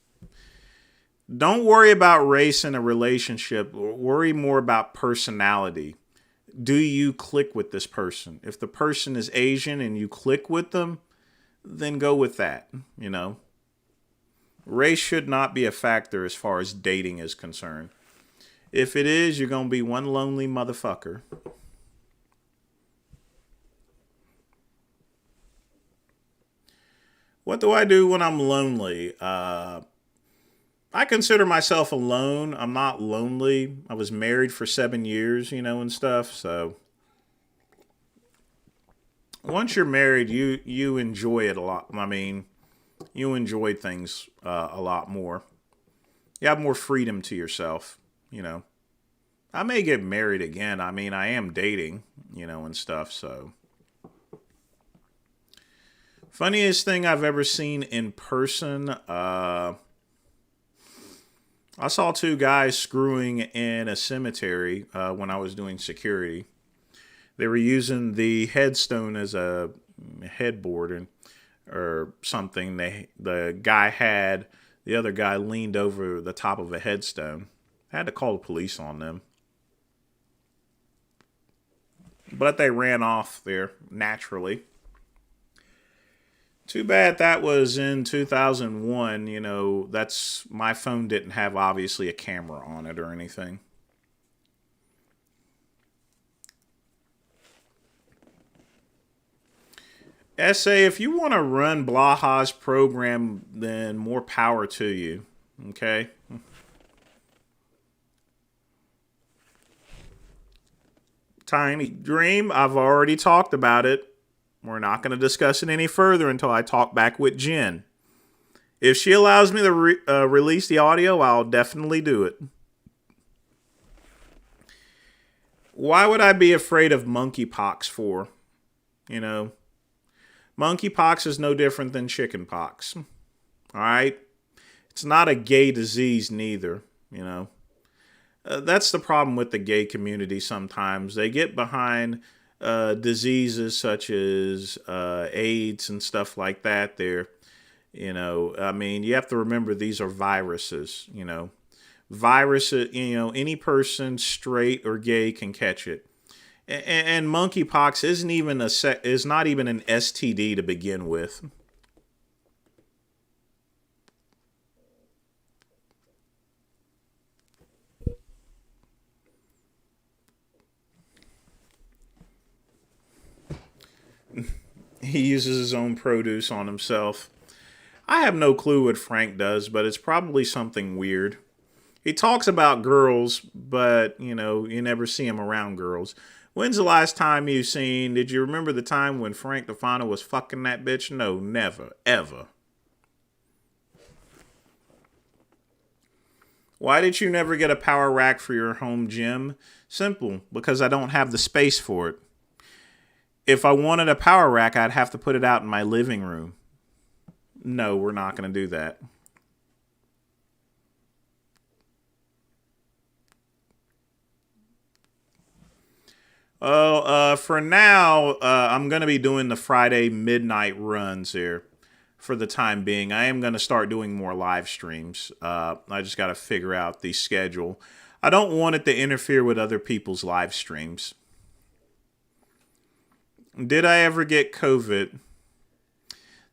Don't worry about race in a relationship. Worry more about personality. Do you click with this person? If the person is Asian and you click with them, then go with that, you know. Race should not be a factor as far as dating is concerned. If it is, you're going to be one lonely motherfucker. What do I do when I'm lonely? I consider myself alone. I'm not lonely. I was married for 7 years, you know, and stuff. So once you're married, you enjoy it a lot. I mean, you enjoy things a lot more. You have more freedom to yourself, you know. I may get married again. I mean, I am dating, you know, and stuff. So funniest thing I've ever seen in person. I saw two guys screwing in a cemetery when I was doing security. They were using the headstone as a headboard or something. The other guy leaned over the top of a headstone. I had to call the police on them. But they ran off there naturally. Too bad that was in 2001. You know, my phone didn't have obviously a camera on it or anything. SA, if you want to run Blaha's program, then more power to you. Okay? Tiny Dream, I've already talked about it. We're not going to discuss it any further until I talk back with Jen. If she allows me to release the audio, I'll definitely do it. Why would I be afraid of monkeypox for? You know, monkeypox is no different than chickenpox. All right? It's not a gay disease neither, you know. That's the problem with the gay community sometimes. They get behind diseases such as AIDS and stuff like that. You know, I mean, you have to remember these are viruses, you know. Viruses, you know, any person, straight or gay, can catch it. And monkeypox is not even an STD to begin with. He uses his own produce on himself. I have no clue what Frank does, but it's probably something weird. He talks about girls, but, you know, you never see him around girls. When's the last time did you remember the time when Frank Tefano was fucking that bitch? No, never, ever. Why did you never get a power rack for your home gym? Simple, because I don't have the space for it. If I wanted a power rack, I'd have to put it out in my living room. No, we're not going to do that. For now, I'm going to be doing the Friday midnight runs here for the time being. I am going to start doing more live streams. I just got to figure out the schedule. I don't want it to interfere with other people's live streams. Did I ever get COVID?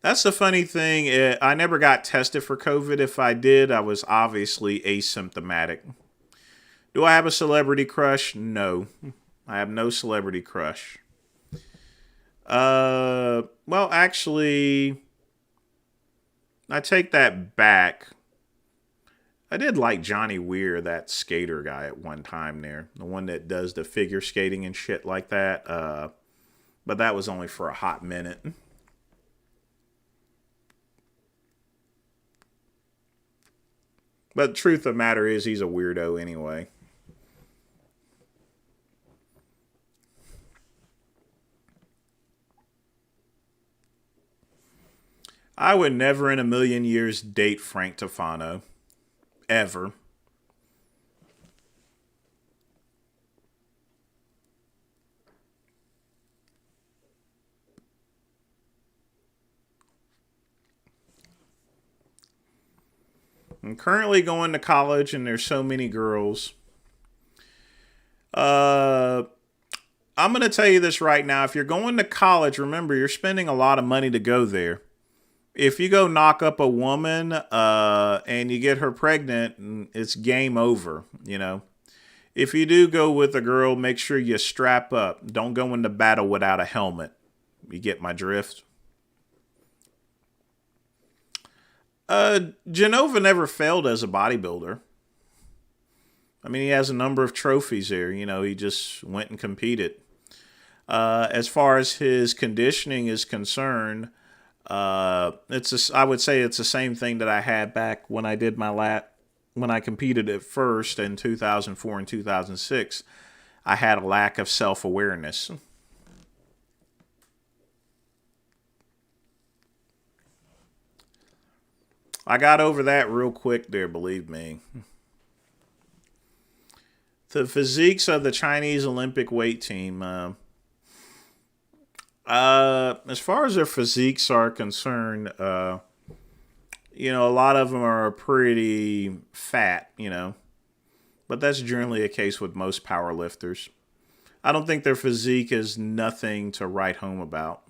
That's the funny thing. I never got tested for COVID. If I did, I was obviously asymptomatic. Do I have a celebrity crush? No. I have no celebrity crush. Well, actually, I take that back. I did like Johnny Weir, that skater guy at one time there. The one that does the figure skating and shit like that. But that was only for a hot minute. But the truth of the matter is he's a weirdo anyway. I would never in a million years date Frank Tefano. Ever. I'm currently going to college, and there's so many girls. I'm going to tell you this right now. If you're going to college, remember, you're spending a lot of money to go there. If you go knock up a woman and you get her pregnant, it's game over, you know. If you do go with a girl, make sure you strap up. Don't go into battle without a helmet. You get my drift? Genova never failed as a bodybuilder. I mean, he has a number of trophies there. You know, he just went and competed. As far as his conditioning is concerned, I would say it's the same thing that I had back when I did when I competed at first in 2004 and 2006. I had a lack of self-awareness. I got over that real quick there, believe me. The physiques of the Chinese Olympic weight team. As far as their physiques are concerned, you know, a lot of them are pretty fat, you know. But that's generally the case with most power lifters. I don't think their physique is nothing to write home about.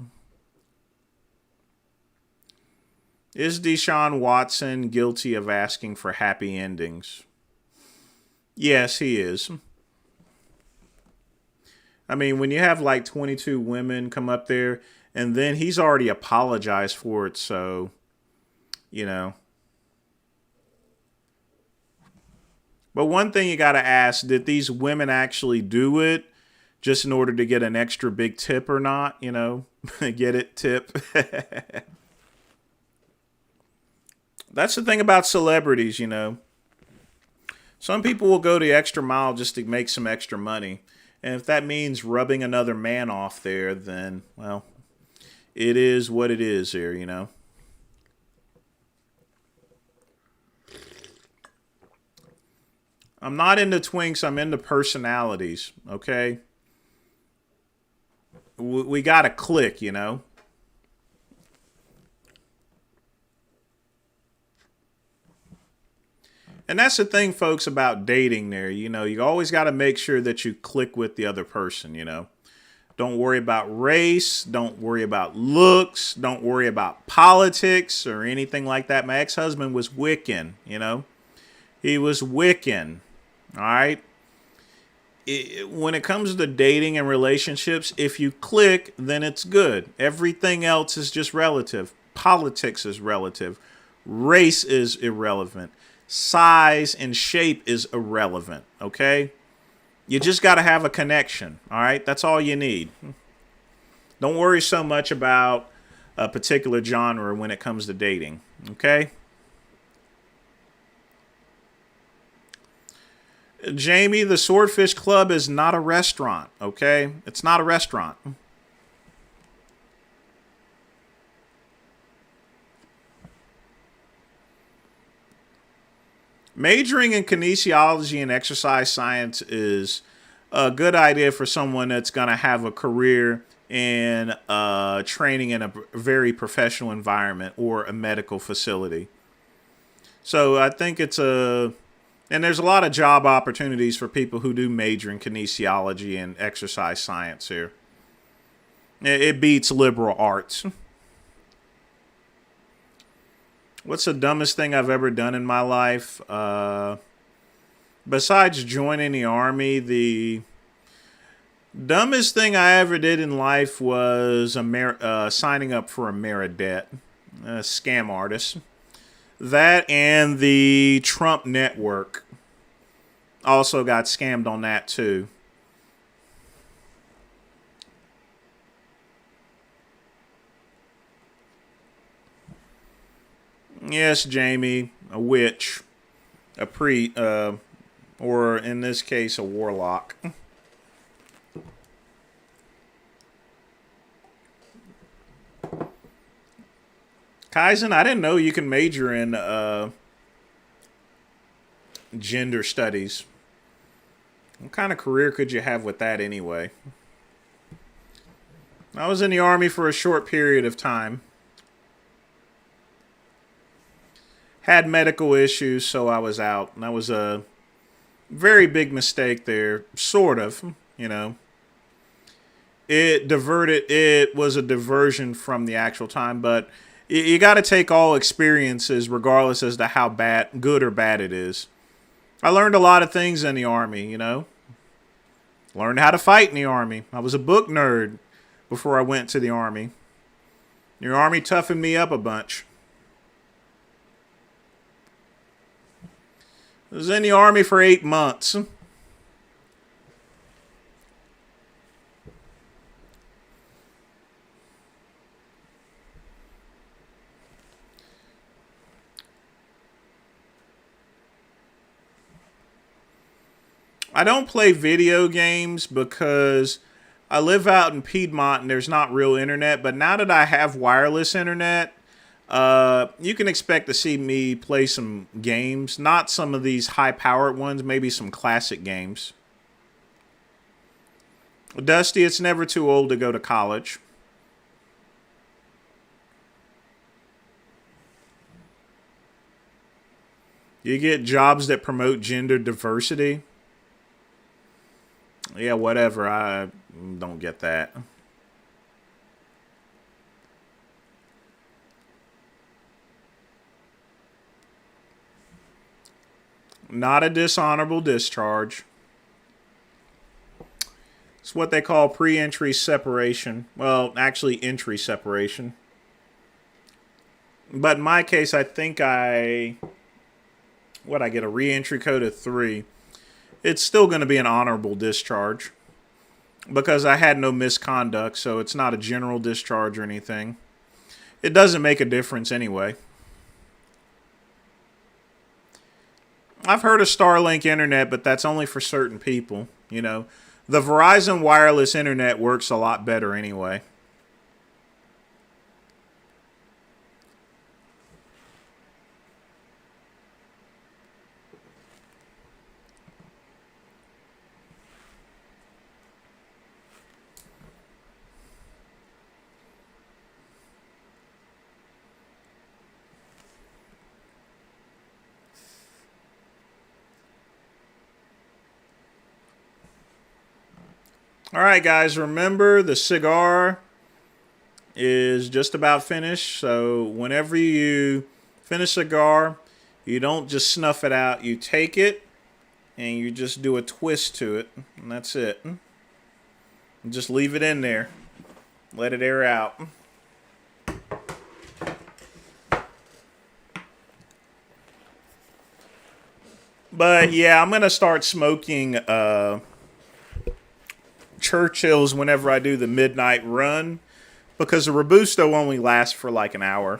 Is Deshaun Watson guilty of asking for happy endings? Yes, he is. I mean, when you have like 22 women come up there, and then he's already apologized for it, so, you know. But one thing you got to ask, did these women actually do it just in order to get an extra big tip or not, you know? Get it? Tip. That's the thing about celebrities, you know. Some people will go the extra mile just to make some extra money. And if that means rubbing another man off there, then, well, it is what it is there, you know. I'm not into twinks. I'm into personalities, okay? We got to click, you know. And that's the thing, folks, about dating there. You know, you always got to make sure that you click with the other person, you know. Don't worry about race. Don't worry about looks. Don't worry about politics or anything like that. My ex-husband was Wiccan, you know. He was Wiccan, all right. When it comes to dating and relationships, if you click, then it's good. Everything else is just relative. Politics is relative. Race is irrelevant. Size and shape is irrelevant, okay? You just got to have a connection, all right? That's all you need. Don't worry so much about a particular genre when it comes to dating, okay? Jamie, the Swordfish Club is not a restaurant, okay? It's not a restaurant. Majoring in kinesiology and exercise science is a good idea for someone that's going to have a career in training in a very professional environment or a medical facility. So I think and there's a lot of job opportunities for people who do major in kinesiology and exercise science here. It beats liberal arts. What's the dumbest thing I've ever done in my life? Besides joining the Army, the dumbest thing I ever did in life was signing up for Ameridebt, a scam artist. That and the Trump network. Also got scammed on that too. Yes, Jamie, a witch, or in this case, a warlock. Kaizen, I didn't know you can major in gender studies. What kind of career could you have with that anyway? I was in the Army for a short period of time. had medical issues, so I was out. And that was a very big mistake there, sort of, you know. It was a diversion from the actual time, but you got to take all experiences regardless as to how good or bad it is. I learned a lot of things in the Army, you know. Learned how to fight in the Army. I was a book nerd before I went to the Army. The Army toughened me up a bunch. I was in the Army for 8 months. I don't play video games because I live out in Piedmont and there's not real internet. But now that I have wireless internet, you can expect to see me play some games. Not some of these high-powered ones, maybe some classic games. Dusty, it's never too old to go to college. You get jobs that promote gender diversity. Yeah, whatever. I don't get that. Not a dishonorable discharge. It's what they call pre-entry separation. Well, actually entry separation. But in my case, I think I get a re-entry code of 3. It's still going to be an honorable discharge because I had no misconduct, so it's not a general discharge or anything. It doesn't make a difference anyway. I've heard of Starlink internet, but that's only for certain people, you know. The Verizon wireless internet works a lot better anyway. All right, guys, remember the cigar is just about finished. So whenever you finish a cigar, you don't just snuff it out. You take it and you just do a twist to it, and that's it. And just leave it in there. Let it air out. But yeah, I'm going to start smoking Churchills whenever I do the midnight run, because the Robusto only lasts for like an hour.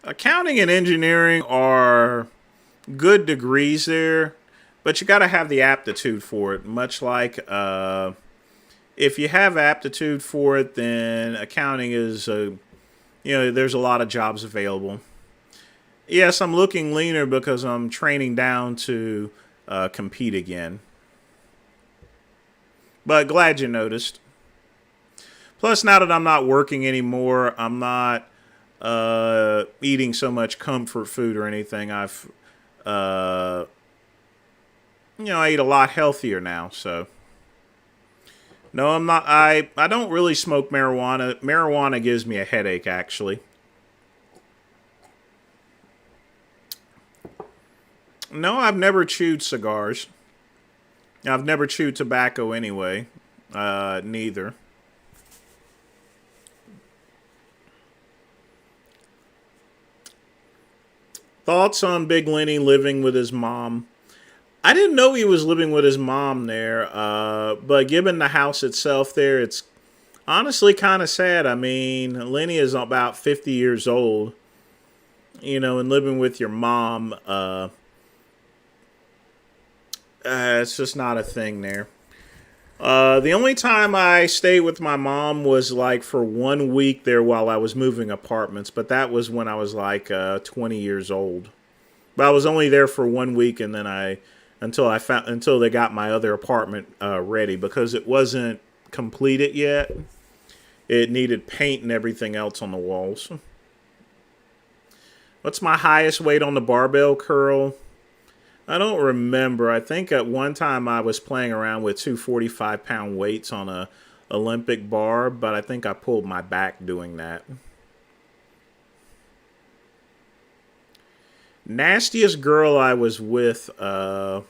Accounting and engineering are good degrees there, but you got to have the aptitude for it. Much like if you have aptitude for it, then accounting is, there's a lot of jobs available. Yes, I'm looking leaner because I'm training down to compete again. But glad you noticed. Plus, now that I'm not working anymore, I'm not eating so much comfort food or anything. I eat a lot healthier now, so. No, I'm not. I don't really smoke marijuana. Marijuana gives me a headache, actually. No, I've never chewed cigars. I've never chewed tobacco anyway. Neither. Thoughts on Big Lenny living with his mom? I didn't know he was living with his mom there, but given the house itself there, it's honestly kind of sad. I mean, Lenny is about 50 years old, and living with your mom, It's just not a thing there. The only time I stayed with my mom was like for 1 week there while I was moving apartments, but that was when I was like 20 years old. But I was only there for 1 week, and then until they got my other apartment ready because it wasn't completed yet. It needed paint and everything else on the walls. What's my highest weight on the barbell curl? I don't remember. I think at one time I was playing around with 245-pound weights on a Olympic bar, but I think I pulled my back doing that. Nastiest girl I was with, well,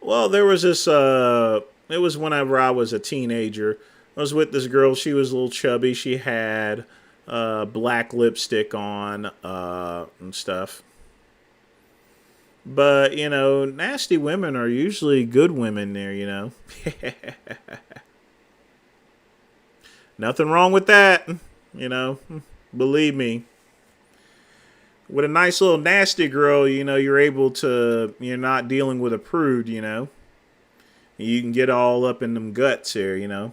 there was this, it was whenever I was a teenager. I was with this girl. She was a little chubby. She had black lipstick on and stuff. But, nasty women are usually good women there. Nothing wrong with that, believe me. With a nice little nasty girl, you're not dealing with a prude, You can get all up in them guts here,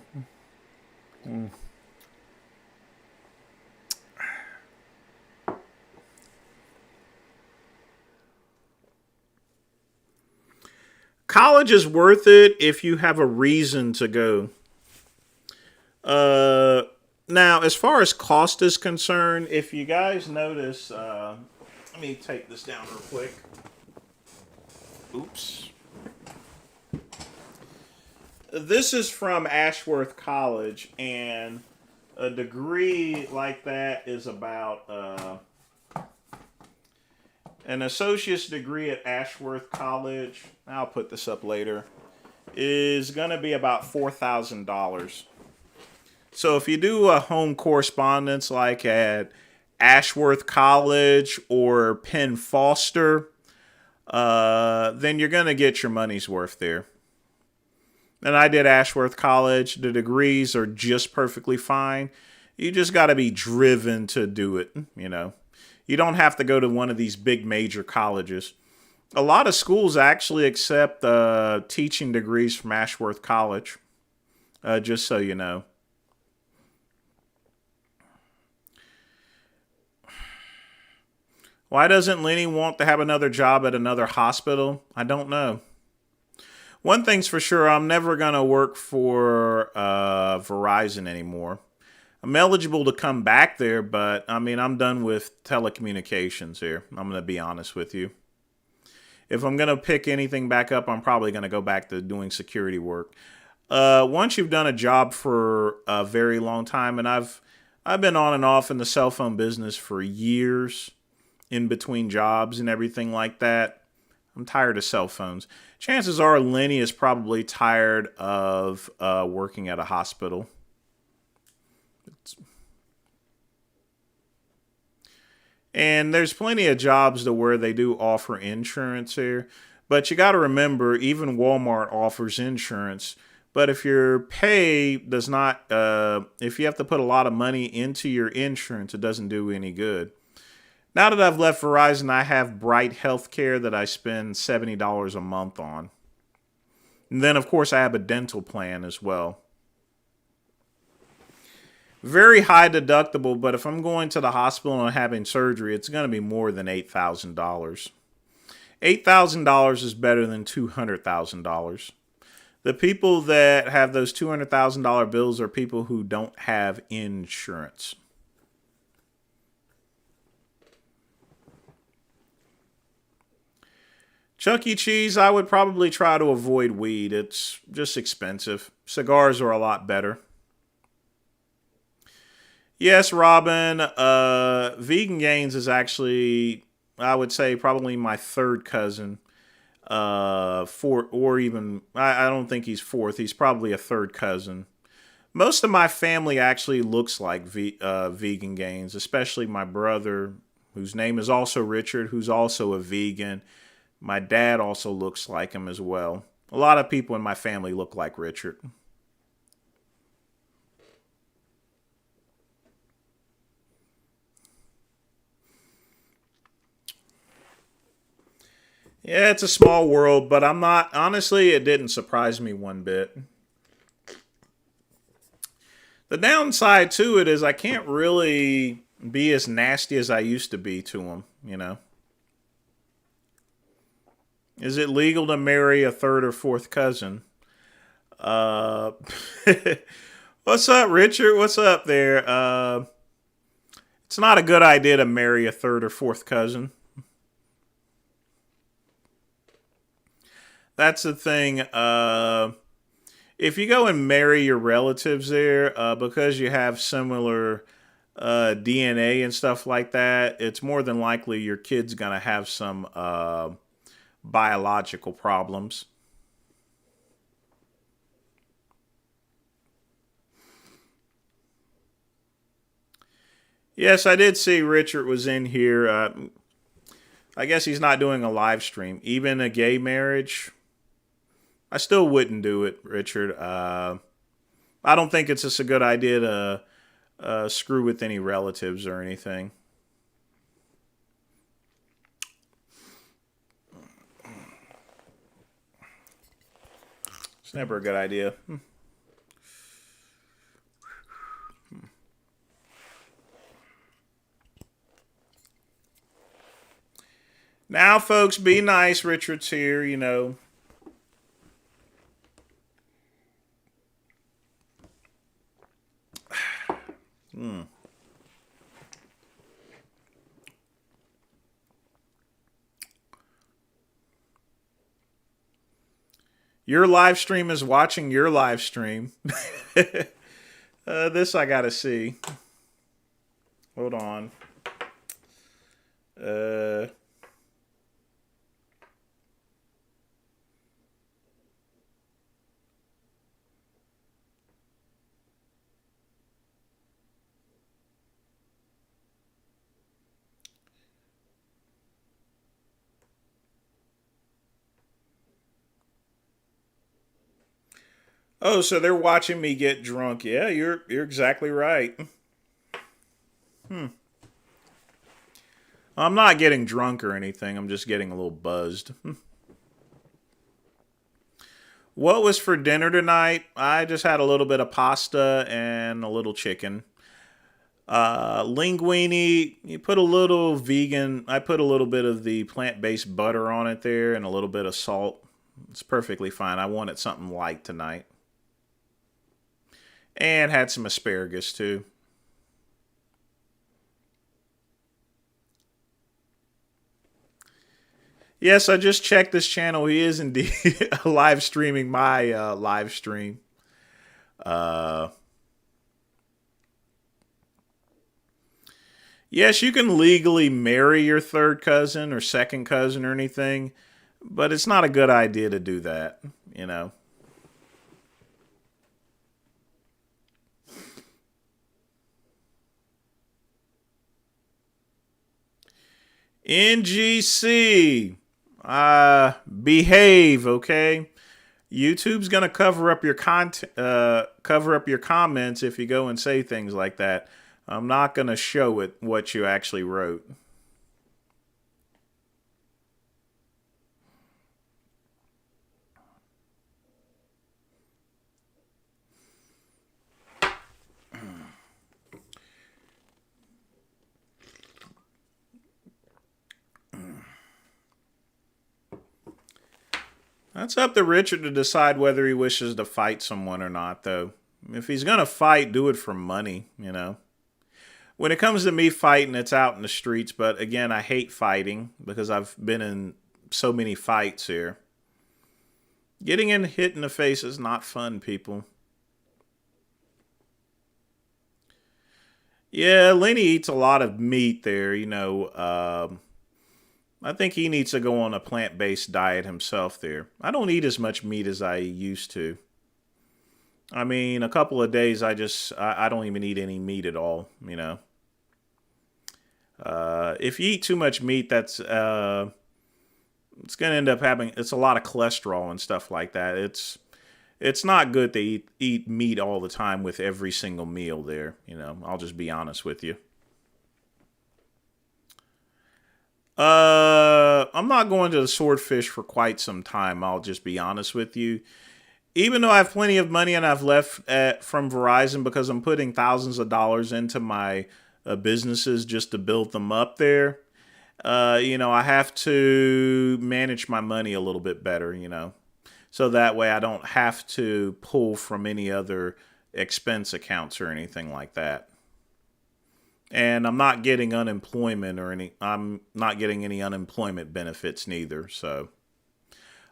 College is worth it if you have a reason to go. Now, as far as cost is concerned, if you guys notice, let me take this down real quick. Oops. This is from Ashworth College, and a degree like that is about an associate's degree at Ashworth College. I'll put this up later. Is going to be about $4,000. So if you do a home correspondence like at Ashworth College or Penn Foster, then you're going to get your money's worth there. And I did Ashworth College. The degrees are just perfectly fine. You just got to be driven to do it, You don't have to go to one of these big major colleges. A lot of schools actually accept teaching degrees from Ashworth College, just so you know. Why doesn't Lenny want to have another job at another hospital? I don't know. One thing's for sure, I'm never going to work for Verizon anymore. I'm eligible to come back there, but I'm done with telecommunications here. I'm going to be honest with you. If I'm going to pick anything back up, I'm probably going to go back to doing security work. Once you've done a job for a very long time, and I've been on and off in the cell phone business for years, in between jobs and everything like that. I'm tired of cell phones. Chances are Lenny is probably tired of working at a hospital. And there's plenty of jobs to where they do offer insurance here. But you got to remember, even Walmart offers insurance. But if your pay does not, if you have to put a lot of money into your insurance, it doesn't do any good. Now that I've left Verizon, I have Bright Healthcare that I spend $70 a month on. And then, of course, I have a dental plan as well. Very high deductible, but if I'm going to the hospital and having surgery, it's going to be more than $8,000. $8,000 is better than $200,000. The people that have those $200,000 bills are people who don't have insurance. Chuck E. Cheese, I would probably try to avoid weed. It's just expensive. Cigars are a lot better. Yes, Robin, Vegan Gains is actually, I would say, probably my third cousin. I don't think he's fourth. He's probably a third cousin. Most of my family actually looks like Vegan Gains, especially my brother, whose name is also Richard, who's also a vegan. My dad also looks like him as well. A lot of people in my family look like Richard. Yeah, it's a small world, but I'm not, honestly, it didn't surprise me one bit. The downside to it is I can't really be as nasty as I used to be to him, you know. Is it legal to marry a third or fourth cousin? Uh, what's up, Richard? What's up there? It's not a good idea to marry a third or fourth cousin. That's the thing. If you go and marry your relatives there, because you have similar DNA and stuff like that, it's more than likely your kid's gonna have some biological problems. Yes, I did see Richard was in here. I guess he's not doing a live stream. Even a gay marriage, I still wouldn't do it, Richard. I don't think it's just a good idea to screw with any relatives or anything. It's never a good idea. Now, folks, be nice. Richard's here, you know. Your live stream is watching your live stream. This I gotta see. Hold on. Oh, so they're watching me get drunk. Yeah, you're exactly right. I'm not getting drunk or anything. I'm just getting a little buzzed. What was for dinner tonight? I just had a little bit of pasta and a little chicken. Linguine, you put a little vegan. I put a little bit of the plant-based butter on it there and a little bit of salt. It's perfectly fine. I wanted something light tonight. And had some asparagus too. Yes, I just checked this channel. He is indeed live streaming my live stream. Yes, you can legally marry your third cousin or second cousin or anything, but it's not a good idea to do that, you know. NGC, behave, okay? YouTube's gonna cover up your cover up your comments if you go and say things like that. I'm not gonna show it what you actually wrote. That's up to Richard to decide whether he wishes to fight someone or not, though. If he's going to fight, do it for money, you know. When it comes to me fighting, it's out in the streets, but again, I hate fighting because I've been in so many fights here. Getting hit in the face is not fun, people. Yeah, Lenny eats a lot of meat there, you know. I think he needs to go on a plant-based diet himself there. I don't eat as much meat as I used to. I mean, a couple of days I don't even eat any meat at all, you know. If you eat too much meat, it's going to end up having, it's a lot of cholesterol and stuff like that. It's not good to eat meat all the time with every single meal there, you know. I'll just be honest with you. I'm not going to the Swordfish for quite some time. I'll just be honest with you. Even though I have plenty of money and I've left from Verizon because I'm putting thousands of dollars into my businesses just to build them up there, I have to manage my money a little bit better, so that way I don't have to pull from any other expense accounts or anything like that. And I'm not getting unemployment I'm not getting any unemployment benefits neither, so.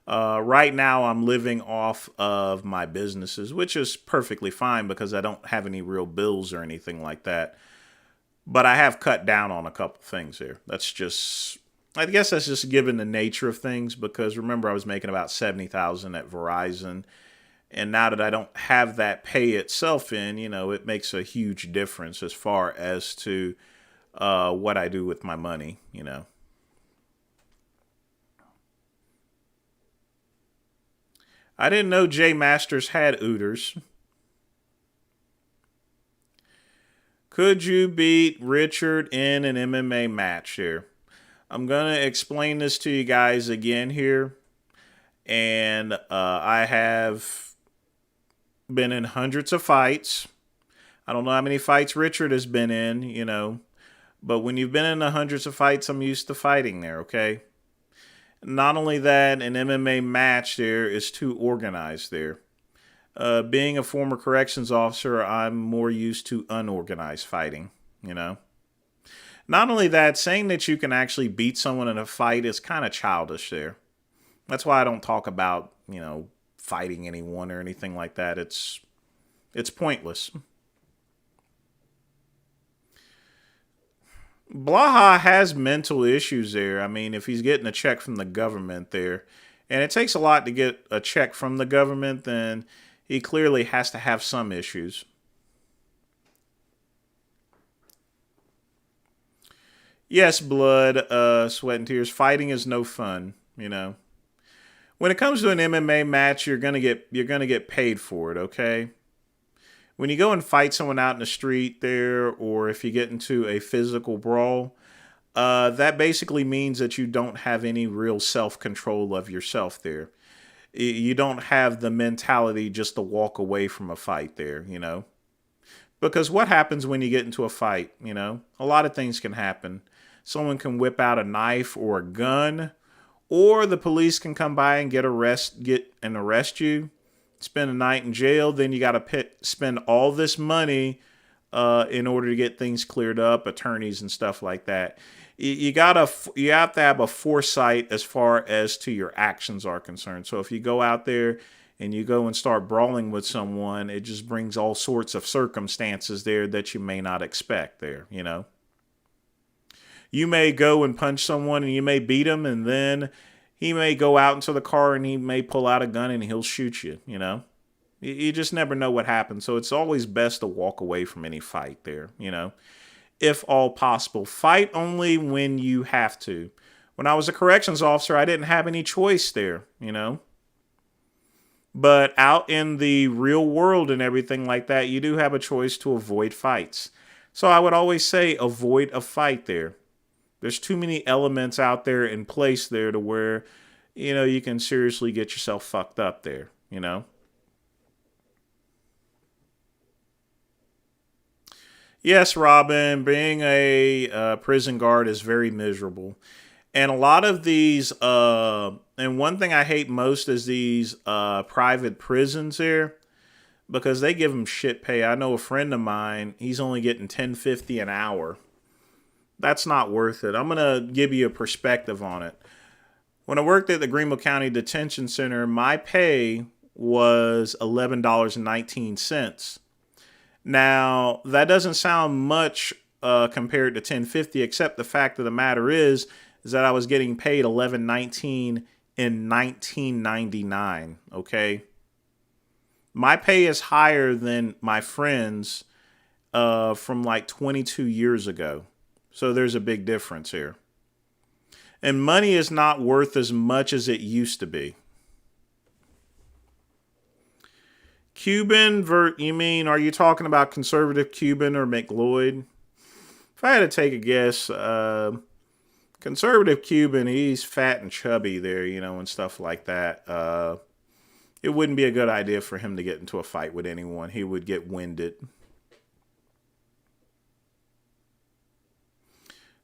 Right now, I'm living off of my businesses, which is perfectly fine because I don't have any real bills or anything like that. But I have cut down on a couple things here. I guess that's just given the nature of things because remember, I was making about $70,000 at Verizon. And now that I don't have that pay itself it makes a huge difference as far as to what I do with my money, I didn't know Jay Masters had ooters. Could you beat Richard in an MMA match here? I'm going to explain this to you guys again here. And I have been in hundreds of fights. I don't know how many fights Richard has been in, But when you've been in the hundreds of fights, I'm used to fighting there, okay? Not only that, an MMA match there is too organized there. Being a former corrections officer, I'm more used to unorganized fighting, Not only that, saying that you can actually beat someone in a fight is kind of childish there. That's why I don't talk about, fighting anyone or anything like that. It's pointless. Blaha has mental issues there. I mean, if he's getting a check from the government there, and it takes a lot to get a check from the government, then he clearly has to have some issues. Yes, blood, sweat and tears. Fighting is no fun, When it comes to an MMA match, you're gonna get paid for it, okay? When you go and fight someone out in the street there, or if you get into a physical brawl, that basically means that you don't have any real self-control of yourself there. You don't have the mentality just to walk away from a fight there, Because what happens when you get into a fight, A lot of things can happen. Someone can whip out a knife or a gun, or the police can come by and arrest you. Spend a night in jail, then you got to spend all this money in order to get things cleared up, attorneys and stuff like that. You have to have a foresight as far as to your actions are concerned. So if you go out there and you go and start brawling with someone, it just brings all sorts of circumstances there that you may not expect there, You may go and punch someone and you may beat him, and then he may go out into the car and he may pull out a gun and he'll shoot you, You just never know what happens. So it's always best to walk away from any fight there, If all possible. Fight only when you have to. When I was a corrections officer, I didn't have any choice there, But out in the real world and everything like that, you do have a choice to avoid fights. So I would always say avoid a fight there. There's too many elements out there in place there to where, you can seriously get yourself fucked up there, Yes, Robin, being a prison guard is very miserable. And a lot of these, and one thing I hate most is these private prisons here, because they give them shit pay. I know a friend of mine, he's only getting $10.50 an hour. That's not worth it. I'm going to give you a perspective on it. When I worked at the Greenville County Detention Center, my pay was $11.19. Now, that doesn't sound much compared to $10.50, except the fact of the matter is that I was getting paid $11.19 in 1999, okay? My pay is higher than my friends from like 22 years ago. So there's a big difference here. And money is not worth as much as it used to be. Cuban, you mean, are you talking about conservative Cuban or McLeod? If I had to take a guess, conservative Cuban, he's fat and chubby there, and stuff like that. It wouldn't be a good idea for him to get into a fight with anyone. He would get winded.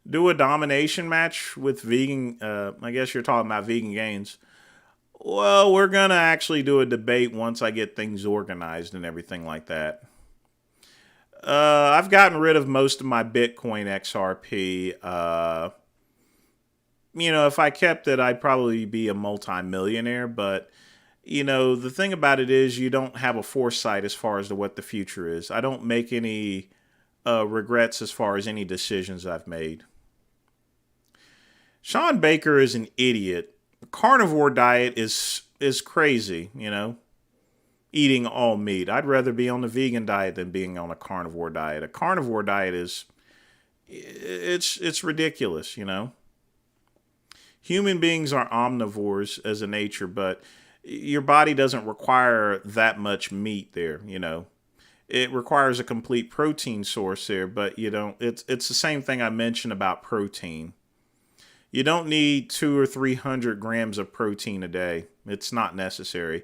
Do a domination match with vegan. I guess you're talking about Vegan Gains. Well, we're going to actually do a debate once I get things organized and everything like that. I've gotten rid of most of my Bitcoin XRP. If I kept it, I'd probably be a multimillionaire. But, the thing about it is you don't have a foresight as far as to what the future is. I don't make any regrets as far as any decisions I've made. Sean Baker is an idiot. The carnivore diet is crazy, eating all meat. I'd rather be on the vegan diet than being on a carnivore diet. A carnivore diet it's ridiculous, Human beings are omnivores as a nature, but your body doesn't require that much meat there, It requires a complete protein source there, but it's the same thing I mentioned about protein. You don't need 200 or 300 grams of protein a day. It's not necessary.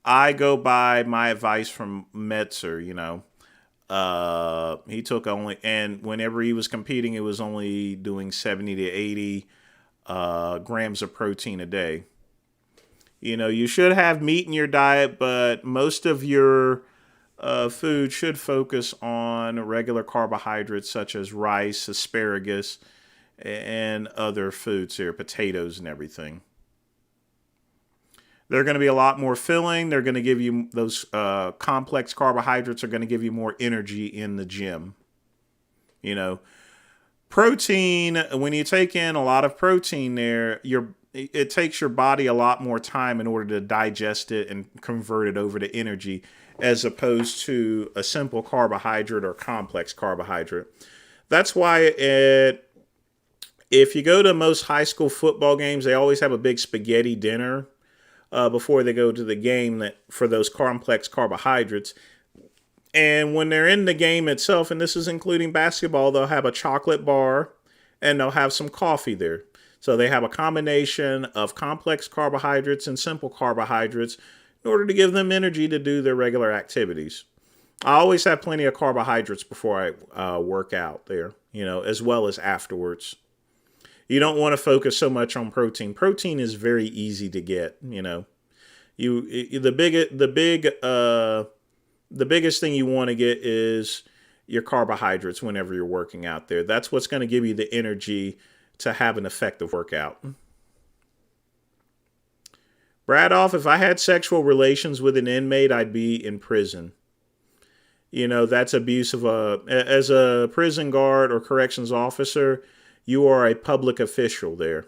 I go by my advice from Metzer, he took only, and whenever he was competing, it was only doing 70 to 80 grams of protein a day. You should have meat in your diet, but most of your food should focus on regular carbohydrates such as rice, asparagus, and other foods here, potatoes and everything. They're going to be a lot more filling. They're going to give you those complex carbohydrates are going to give you more energy in the gym. Protein, when you take in a lot of protein there, it takes your body a lot more time in order to digest it and convert it over to energy as opposed to a simple carbohydrate or complex carbohydrate. That's why if you go to most high school football games, they always have a big spaghetti dinner before they go to the game for those complex carbohydrates. And when they're in the game itself, and this is including basketball, they'll have a chocolate bar and they'll have some coffee there. So they have a combination of complex carbohydrates and simple carbohydrates in order to give them energy to do their regular activities. I always have plenty of carbohydrates before I work out there, as well as afterwards. You don't want to focus so much on protein. Protein is very easy to get, The biggest thing you want to get is your carbohydrates whenever you're working out there. That's what's going to give you the energy to have an effective workout. Bradoff, if I had sexual relations with an inmate, I'd be in prison. That's abuse as a prison guard or corrections officer, you are a public official there,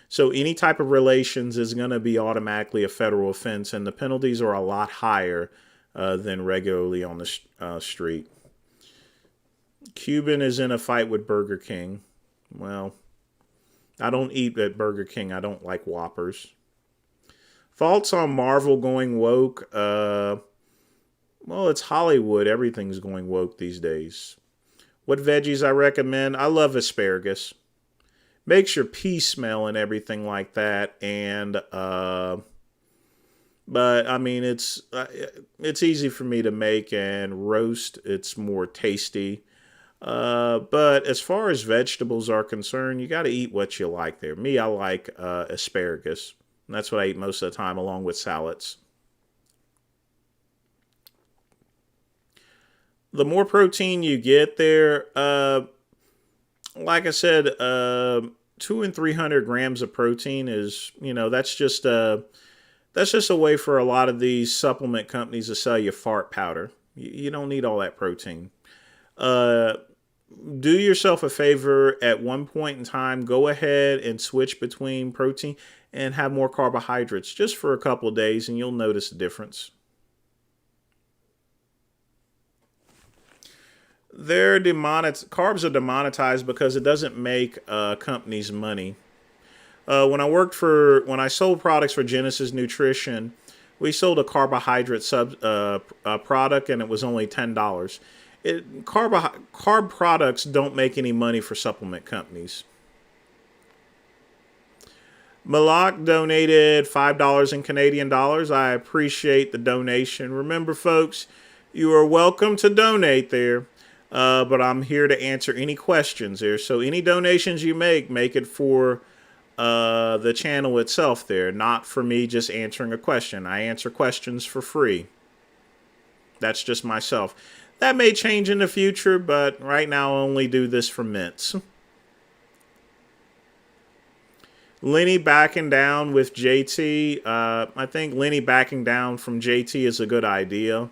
So any type of relations is going to be automatically a federal offense, and the penalties are a lot higher than regularly on the street. Cuban is in a fight with Burger King. Well, I don't eat at Burger King. I don't like Whoppers. Thoughts on Marvel going woke? Well, it's Hollywood. Everything's going woke these days. What veggies I recommend? I love asparagus. Makes your pee smell and everything like that. And, but I mean, it's easy for me to make and roast. It's more tasty. But as far as vegetables are concerned, you got to eat what you like there. Me, I like asparagus. And that's what I eat most of the time along with salads. The more protein you get there, like I said, 200 and 300 grams of protein is, that's just a way for a lot of these supplement companies to sell you fart powder. You don't need all that protein. Do yourself a favor at one point in time, go ahead and switch between protein and have more carbohydrates just for a couple of days, and you'll notice a difference. Carbs are demonetized because it doesn't make companies money. When I sold products for Genesis Nutrition, we sold a carbohydrate product, and it was only $10. Carb products don't make any money for supplement companies. Malak donated $5 in Canadian dollars. I appreciate the donation. Remember, folks, you are welcome to donate there, but I'm here to answer any questions there. So any donations you make it for the channel itself there, not for me just answering a question. I answer questions for free. That's just myself. That may change in the future, but right now I only do this for mints. Lenny backing down with JT. I think Lenny backing down from JT is a good idea.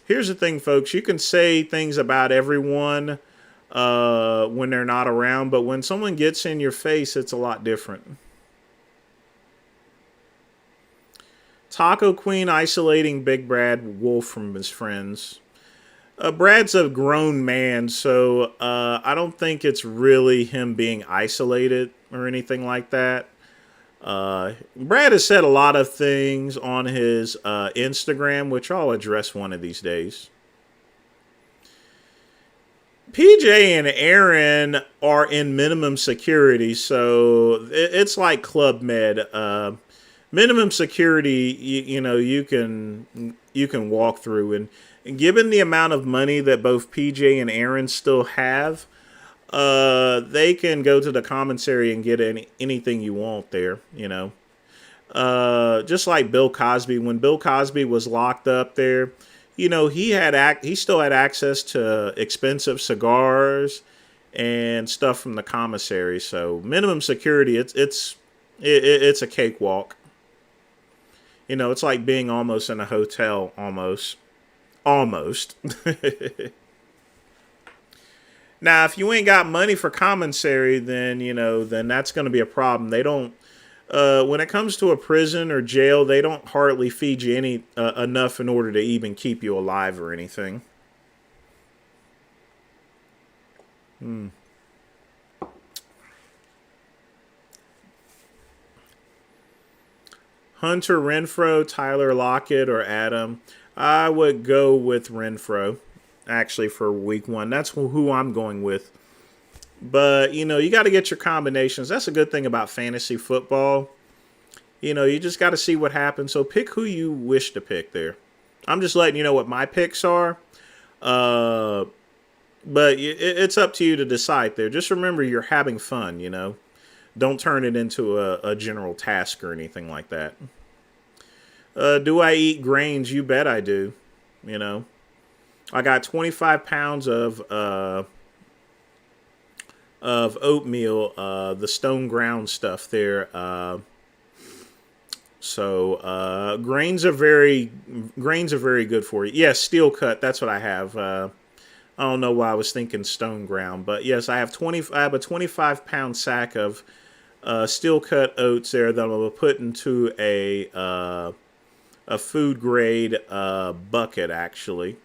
Here's the thing, folks. You can say things about everyone when they're not around, but when someone gets in your face, it's a lot different. Taco Queen isolating Big Brad Wolf from his friends. Brad's a grown man, so I don't think it's really him being isolated or anything like that. Brad has said a lot of things on his Instagram, which I'll address one of these days. PJ and Aaron are in minimum security, so it's like Club Med. Minimum security, you can walk through, and given the amount of money that both PJ and Aaron still have, they can go to the commissary and get anything you want there, just like Bill Cosby. When Bill Cosby was locked up there, he still had access to expensive cigars and stuff from the commissary. So minimum security, it's a cakewalk. It's like being almost in a hotel, almost. Now, if you ain't got money for commissary, then that's going to be a problem. They don't. When it comes to a prison or jail, they don't hardly feed you enough in order to even keep you alive or anything. Hunter Renfro, Tyler Lockett, or Adam. I would go with Renfro, actually, for week one. That's who I'm going with. But, you got to get your combinations. That's a good thing about fantasy football. You just got to see what happens. So pick who you wish to pick there. I'm just letting you know what my picks are. But it's up to you to decide there. Just remember you're having fun, Don't turn it into a general task or anything like that. Do I eat grains? You bet I do. I got 25 pounds of oatmeal, the stone ground stuff there. So grains are very good for you. Yes, steel cut. That's what I have. I don't know why I was thinking stone ground, but yes, I have a 25-pound sack of steel cut oats there that I'm gonna put into a food grade bucket. Actually,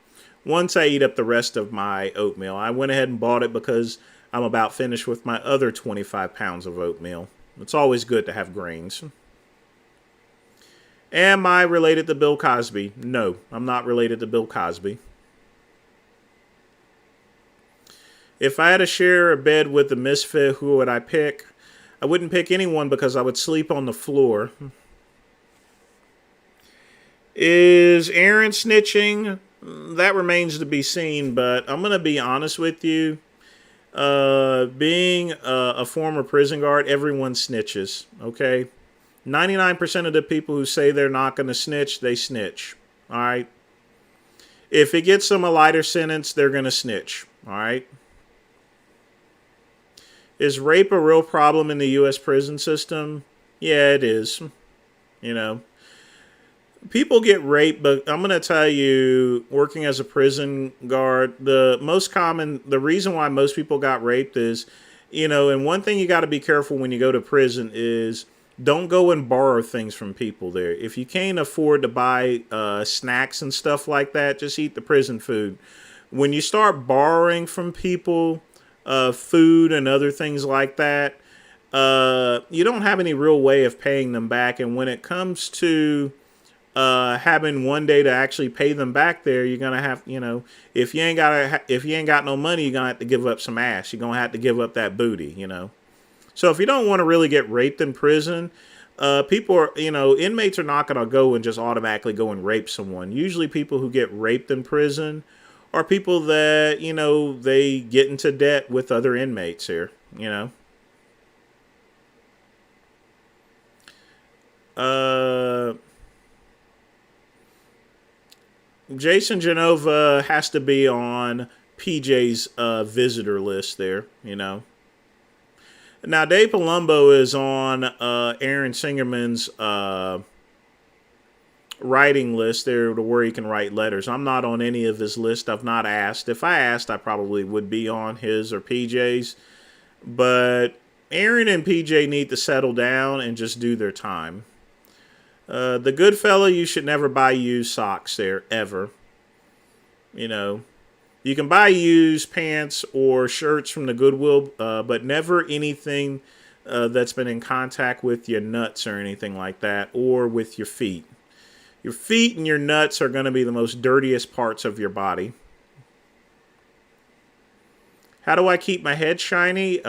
once I eat up the rest of my oatmeal, I went ahead and bought it because I'm about finished with my other 25 pounds of oatmeal. It's always good to have grains. Am I related to Bill Cosby? No, I'm not related to Bill Cosby. If I had to share a bed with a misfit, who would I pick? I wouldn't pick anyone because I would sleep on the floor. Is Aaron snitching? That remains to be seen, but I'm going to be honest with you. Being a former prison guard, everyone snitches, okay? 99% of the people who say they're not going to snitch, they snitch, all right? If it gets them a lighter sentence, they're going to snitch, all right? Is rape a real problem in the U.S. prison system? Yeah, it is. People get raped, but I'm going to tell you, working as a prison guard, the reason why most people got raped is, and one thing you got to be careful when you go to prison is don't go and borrow things from people there. If you can't afford to buy snacks and stuff like that, just eat the prison food. When you start borrowing from people food and other things like that, you don't have any real way of paying them back. And when it comes to having one day to actually pay them back there, you're gonna have, if you ain't got no money, you're gonna have to give up some ass. You're gonna have to give up that booty, So if you don't want to really get raped in prison, people are, inmates are not going to go and just automatically go and rape someone. Usually people who get raped in prison are people that, they get into debt with other inmates here, Jason Genova has to be on PJ's visitor list there, Now, Dave Palumbo is on Aaron Singerman's writing list there to where he can write letters. I'm not on any of his list. I've not asked. If I asked, I probably would be on his or PJ's. But Aaron and PJ need to settle down and just do their time. The good fella, you should never buy used socks there, ever. You can buy used pants or shirts from the Goodwill, but never anything that's been in contact with your nuts or anything like that, or with your feet. Your feet and your nuts are going to be the most dirtiest parts of your body. How do I keep my head shiny?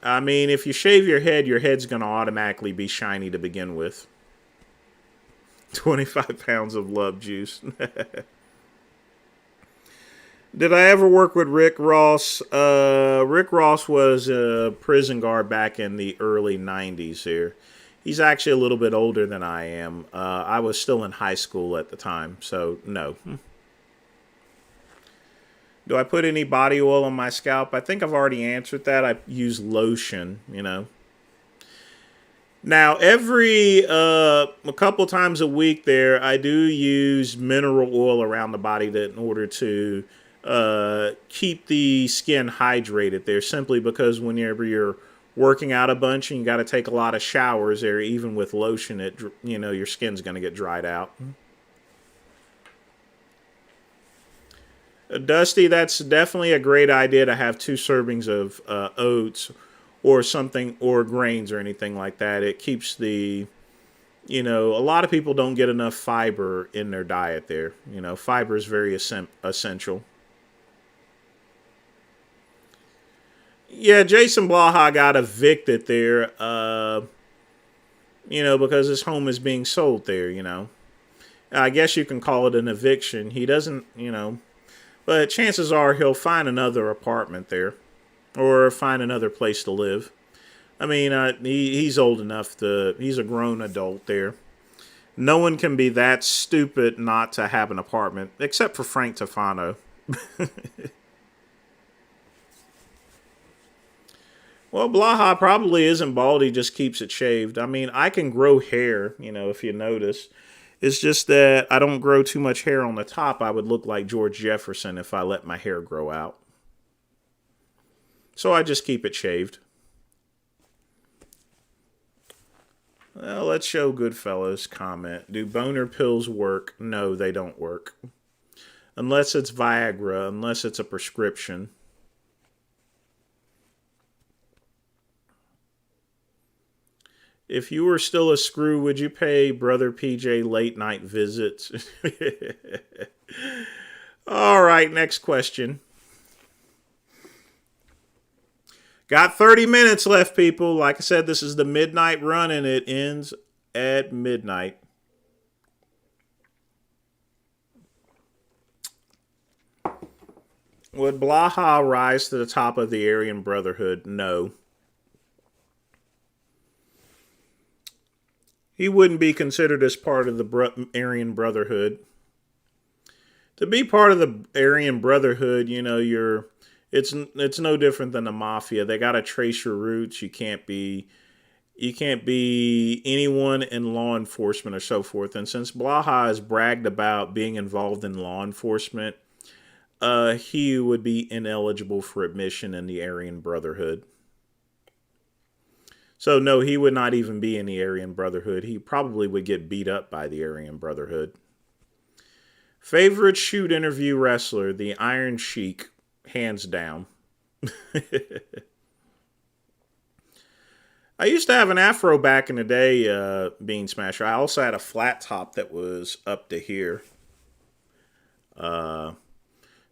If you shave your head's going to automatically be shiny to begin with. 25 pounds of love juice. Did I ever work with Rick Ross? Rick Ross was a prison guard back in the early 90s here. He's actually a little bit older than I am. I was still in high school at the time, so no. Do I put any body oil on my scalp? I think I've already answered that. I use lotion, Now, a couple times a week there, I do use mineral oil around the body in order to keep the skin hydrated there, simply because whenever you're working out a bunch and you got to take a lot of showers there, even with lotion, your skin's going to get dried out. Dusty, that's definitely a great idea to have 2 servings of oats or something, or grains or anything like that. It keeps a lot of people don't get enough fiber in their diet there. Fiber is very essential. Yeah, Jason Blaha got evicted there, because his home is being sold there, I guess you can call it an eviction. He doesn't, but chances are he'll find another apartment there or find another place to live. He's old enough he's a grown adult there. No one can be that stupid not to have an apartment, except for Frank Tofano. Well, Blaha probably isn't bald. He just keeps it shaved. I can grow hair, if you notice. It's just that I don't grow too much hair on the top. I would look like George Jefferson if I let my hair grow out. So I just keep it shaved. Well, let's show Goodfellas comment. Do boner pills work? No, they don't work. Unless it's Viagra, unless it's a prescription. If you were still a screw, would you pay Brother PJ late night visits? All right, next question. Got 30 minutes left, people. Like I said, this is the midnight run, and it ends at midnight. Would Blaha rise to the top of the Aryan Brotherhood? No. He wouldn't be considered as part of the Aryan Brotherhood. To be part of the Aryan Brotherhood, it's no different than the mafia. They got to trace your roots. You can't be anyone in law enforcement or so forth. And since Blaha has bragged about being involved in law enforcement, he would be ineligible for admission in the Aryan Brotherhood. So no, he would not even be in the Aryan Brotherhood. He probably would get beat up by the Aryan Brotherhood. Favorite shoot interview wrestler, the Iron Sheik, hands down. I used to have an afro back in the day, Bean Smasher. I also had a flat top that was up to here.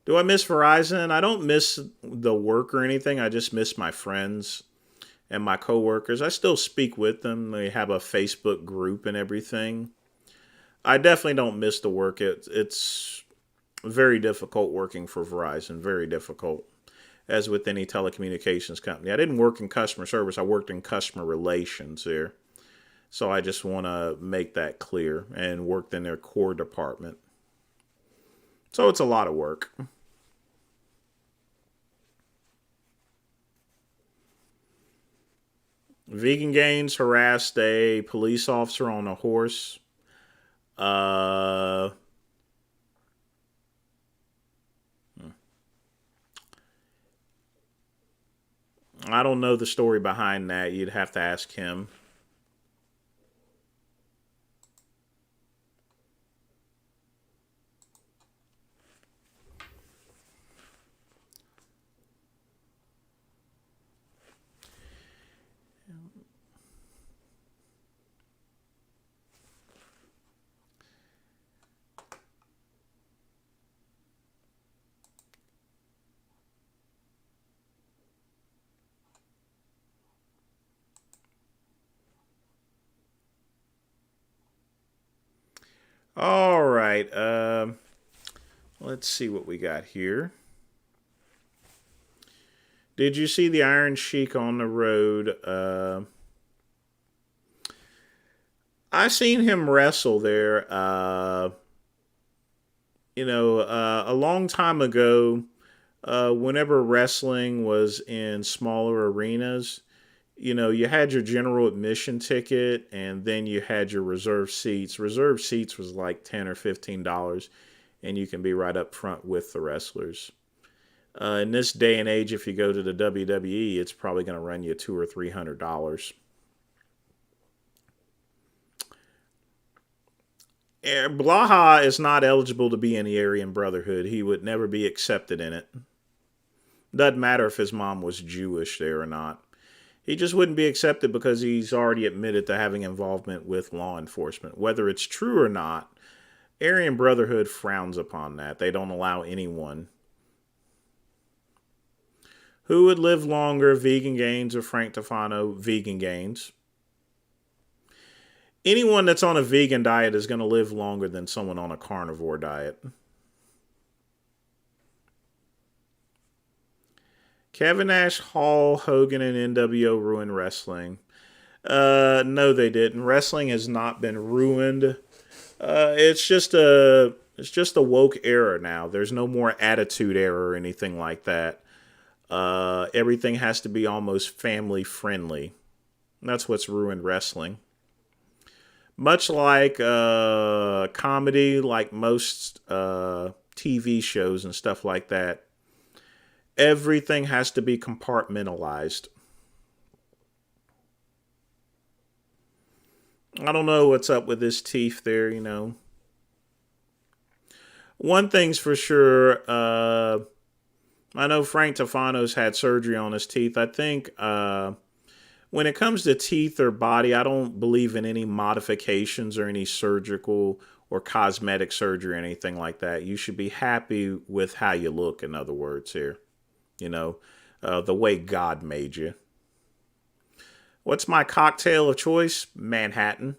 Do I miss Verizon? I don't miss the work or anything. I just miss my friends and my coworkers. I still speak with them. They have a Facebook group and everything. I definitely don't miss the work. It's very difficult working for Verizon. Very difficult, as with any telecommunications company. I didn't work in customer service. I worked in customer relations there. So I just want to make that clear, and worked in their core department. So it's a lot of work. Vegan Gaines harassed a police officer on a horse. Uh, I don't know the story behind that. You'd have to ask him. All right. Let's see what we got here. Did you see the Iron Sheik on the road? I seen him wrestle there. A long time ago, whenever wrestling was in smaller arenas, you had your general admission ticket, and then you had your reserve seats. Reserve seats was like $10 or $15, and you can be right up front with the wrestlers. In this day and age, if you go to the WWE, it's probably going to run you $200 or $300. Blaha is not eligible to be in the Aryan Brotherhood. He would never be accepted in it. Doesn't matter if his mom was Jewish there or not. He just wouldn't be accepted because he's already admitted to having involvement with law enforcement. Whether it's true or not, Aryan Brotherhood frowns upon that. They don't allow anyone. Who would live longer, Vegan Gaines or Frank Tufano? Vegan Gaines. Anyone that's on a vegan diet is going to live longer than someone on a carnivore diet. Kevin Nash, Hall, Hogan, and NWO ruined wrestling. No, they didn't. Wrestling has not been ruined. It's just a woke era now. There's no more attitude era or anything like that. Everything has to be almost family friendly. That's what's ruined wrestling. Much like comedy, like most TV shows and stuff like that, everything has to be compartmentalized. I don't know what's up with his teeth there, One thing's for sure, I know Frank Tufano's had surgery on his teeth. I think when it comes to teeth or body, I don't believe in any modifications or any surgical or cosmetic surgery or anything like that. You should be happy with how you look, in other words, here. The way God made you. What's my cocktail of choice? Manhattan.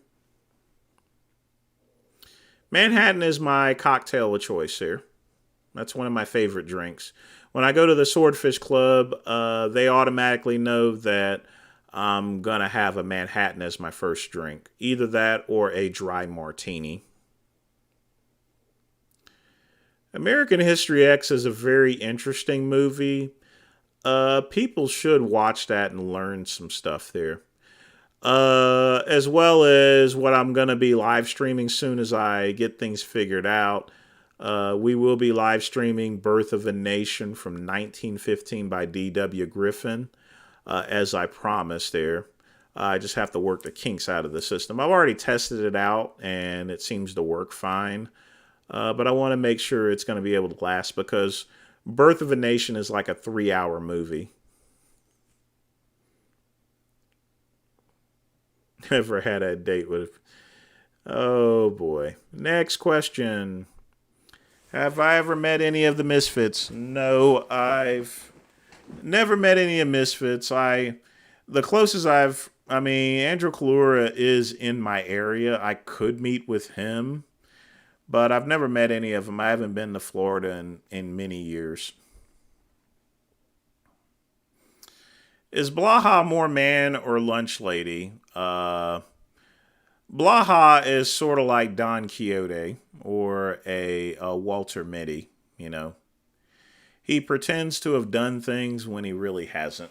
Manhattan is my cocktail of choice here. That's one of my favorite drinks. When I go to the Swordfish Club, they automatically know that I'm going to have a Manhattan as my first drink. Either that or a dry martini. American History X is a very interesting movie. People should watch that and learn some stuff there. As well as what I'm going to be live streaming soon as I get things figured out. We will be live streaming Birth of a Nation from 1915 by D.W. Griffin, as I promised there. I just have to work the kinks out of the system. I've already tested it out, and it seems to work fine. But I want to make sure it's going to be able to last, because Birth of a Nation is like a 3-hour movie. Never had a date with... Oh, boy. Next question. Have I ever met any of the Misfits? No, I've never met any of Misfits. The closest Andrew Kalura is in my area. I could meet with him, but I've never met any of them. I haven't been to Florida in many years. Is Blaha more man or lunch lady? Blaha is sort of like Don Quixote or a Walter Mitty, you know. He pretends to have done things when he really hasn't.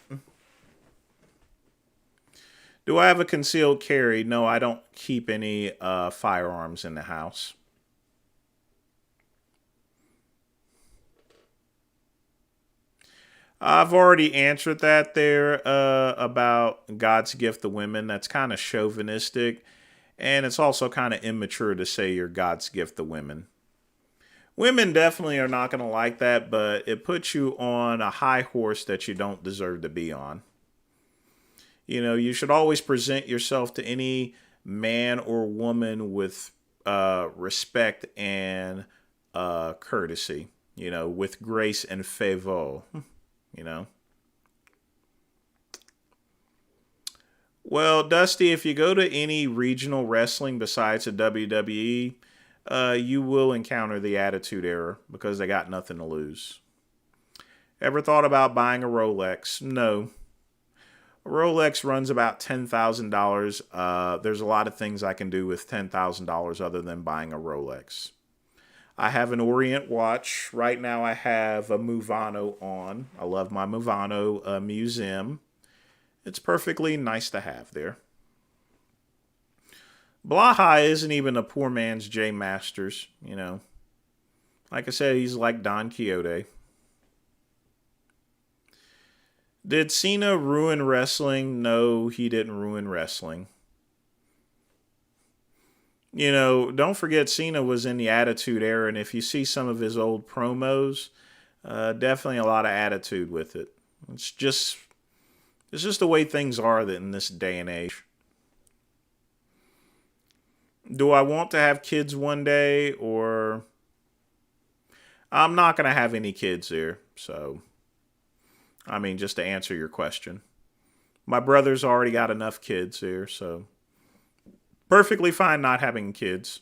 Do I have a concealed carry? No, I don't keep any firearms in the house. I've already answered that there about God's gift to women. That's kind of chauvinistic. And it's also kind of immature to say you're God's gift to women. Women definitely are not going to like that, but it puts you on a high horse that you don't deserve to be on. You know, you should always present yourself to any man or woman with respect and courtesy, you know, with grace and favor, you know. Well, Dusty, if you go to any regional wrestling besides the WWE, you will encounter the Attitude Era because they got nothing to lose. Ever thought about buying a Rolex? No. A Rolex runs about $10,000. There's a lot of things I can do with $10,000 other than buying a Rolex. I have an Orient watch. Right now I have a Movano on. I love my Movano museum. It's perfectly nice to have there. Blaha isn't even a poor man's Jay Masters, you know. Like I said, he's like Don Quixote. Did Cena ruin wrestling? No, he didn't ruin wrestling. You know, don't forget Cena was in the Attitude Era, and if you see some of his old promos, definitely a lot of attitude with it. It's just the way things are in this day and age. Do I want to have kids one day, or I'm not going to have any kids here, so I mean, just to answer your question. My brother's already got enough kids here, so perfectly fine not having kids.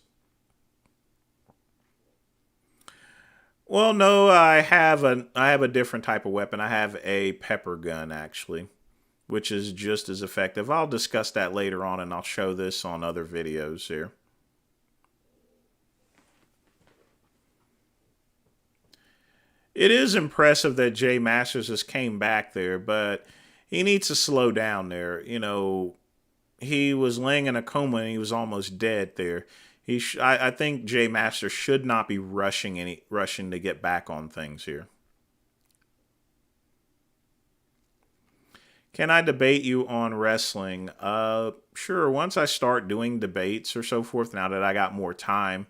Well, no, I have a different type of weapon. I have a pepper gun, actually, which is just as effective. I'll discuss that later on, and I'll show this on other videos here. It is impressive that Jay Masters has came back there, but he needs to slow down there. You know, he was laying in a coma and he was almost dead there. I think Jay Masters should not be rushing to get back on things here. Can I debate you on wrestling? Sure. Once I start doing debates or so forth, now that I got more time,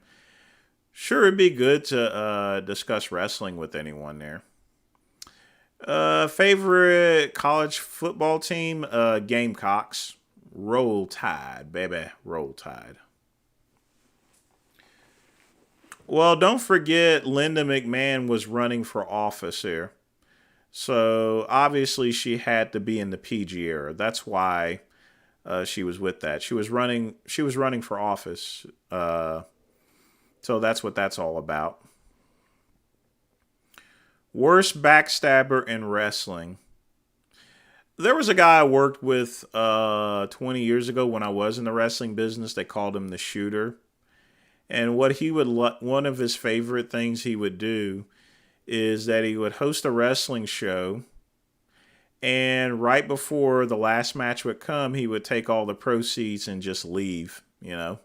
sure, it'd be good to discuss wrestling with anyone there. Favorite college football team? Gamecocks. Roll Tide, baby. Roll Tide. Well, don't forget Linda McMahon was running for office here. So, obviously, she had to be in the PG era. That's why she was with that. She was running for office. So that's what that's all about. Worst backstabber in wrestling. There was a guy I worked with 20 years ago when I was in the wrestling business. They called him the Shooter. And one of his favorite things he would do is that he would host a wrestling show. And right before the last match would come, he would take all the proceeds and just leave, you know.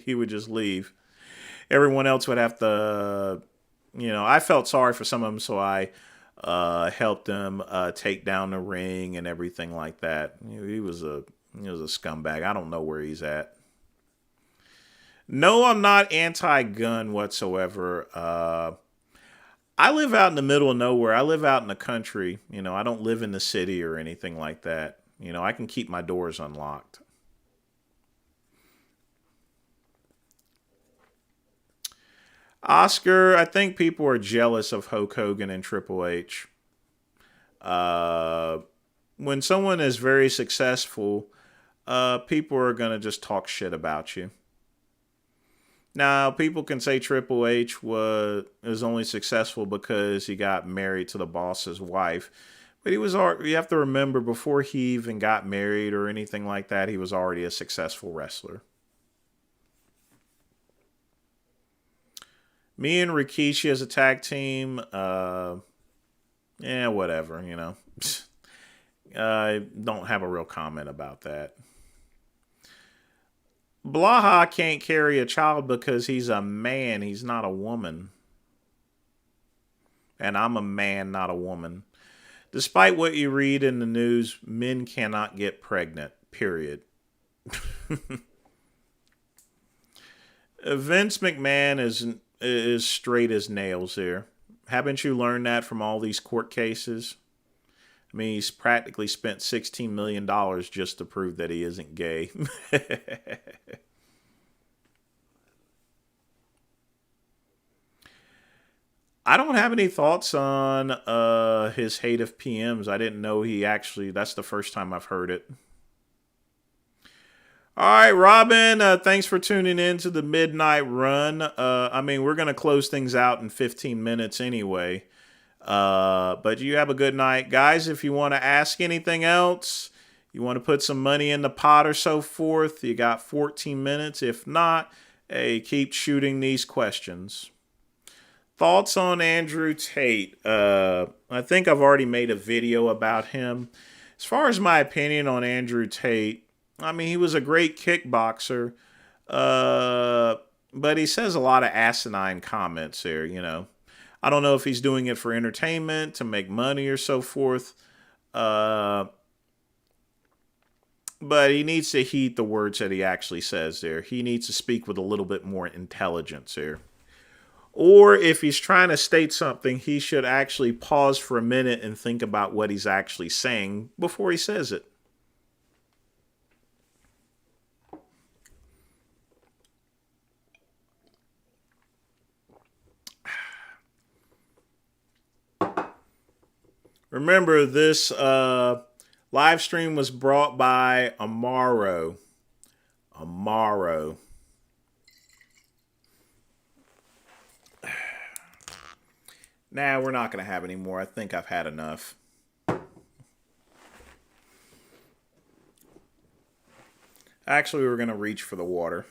He would just leave. Everyone else would have to, you know, I felt sorry for some of them, so I helped him take down the ring and everything like that. He was a scumbag. I don't know where he's at. No, I'm not anti-gun whatsoever. I live out in the middle of nowhere. I live out in the country. You know, I don't live in the city or anything like that. You know, I can keep my doors unlocked. Oscar, I think people are jealous of Hulk Hogan and Triple H. When someone is very successful, people are going to just talk shit about you. Now, people can say Triple H was only successful because he got married to the boss's wife. But you have to remember, before he even got married or anything like that, he was already a successful wrestler. Me and Rikishi as a tag team, whatever, you know. I don't have a real comment about that. Blaha can't carry a child because he's a man. He's not a woman. And I'm a man, not a woman. Despite what you read in the news, men cannot get pregnant, period. Vince McMahon is straight as nails here. Haven't you learned that from all these court cases? I mean, he's practically spent $16 million just to prove that he isn't gay. I don't have any thoughts on his hate of PMs. I didn't know that's the first time I've heard it. All right, Robin, thanks for tuning in to the Midnight Run. We're going to close things out in 15 minutes anyway. But you have a good night. Guys, if you want to ask anything else, you want to put some money in the pot or so forth, you got 14 minutes. If not, hey, keep shooting these questions. Thoughts on Andrew Tate? I think I've already made a video about him. As far as my opinion on Andrew Tate, I mean, he was a great kickboxer, but he says a lot of asinine comments there, you know. I don't know if he's doing it for entertainment, to make money or so forth. But he needs to heed the words that he actually says there. He needs to speak with a little bit more intelligence here. Or if he's trying to state something, he should actually pause for a minute and think about what he's actually saying before he says it. Remember, this live stream was brought by Amaro. Nah, we're not going to have any more. I think I've had enough. Actually, we were going to reach for the water.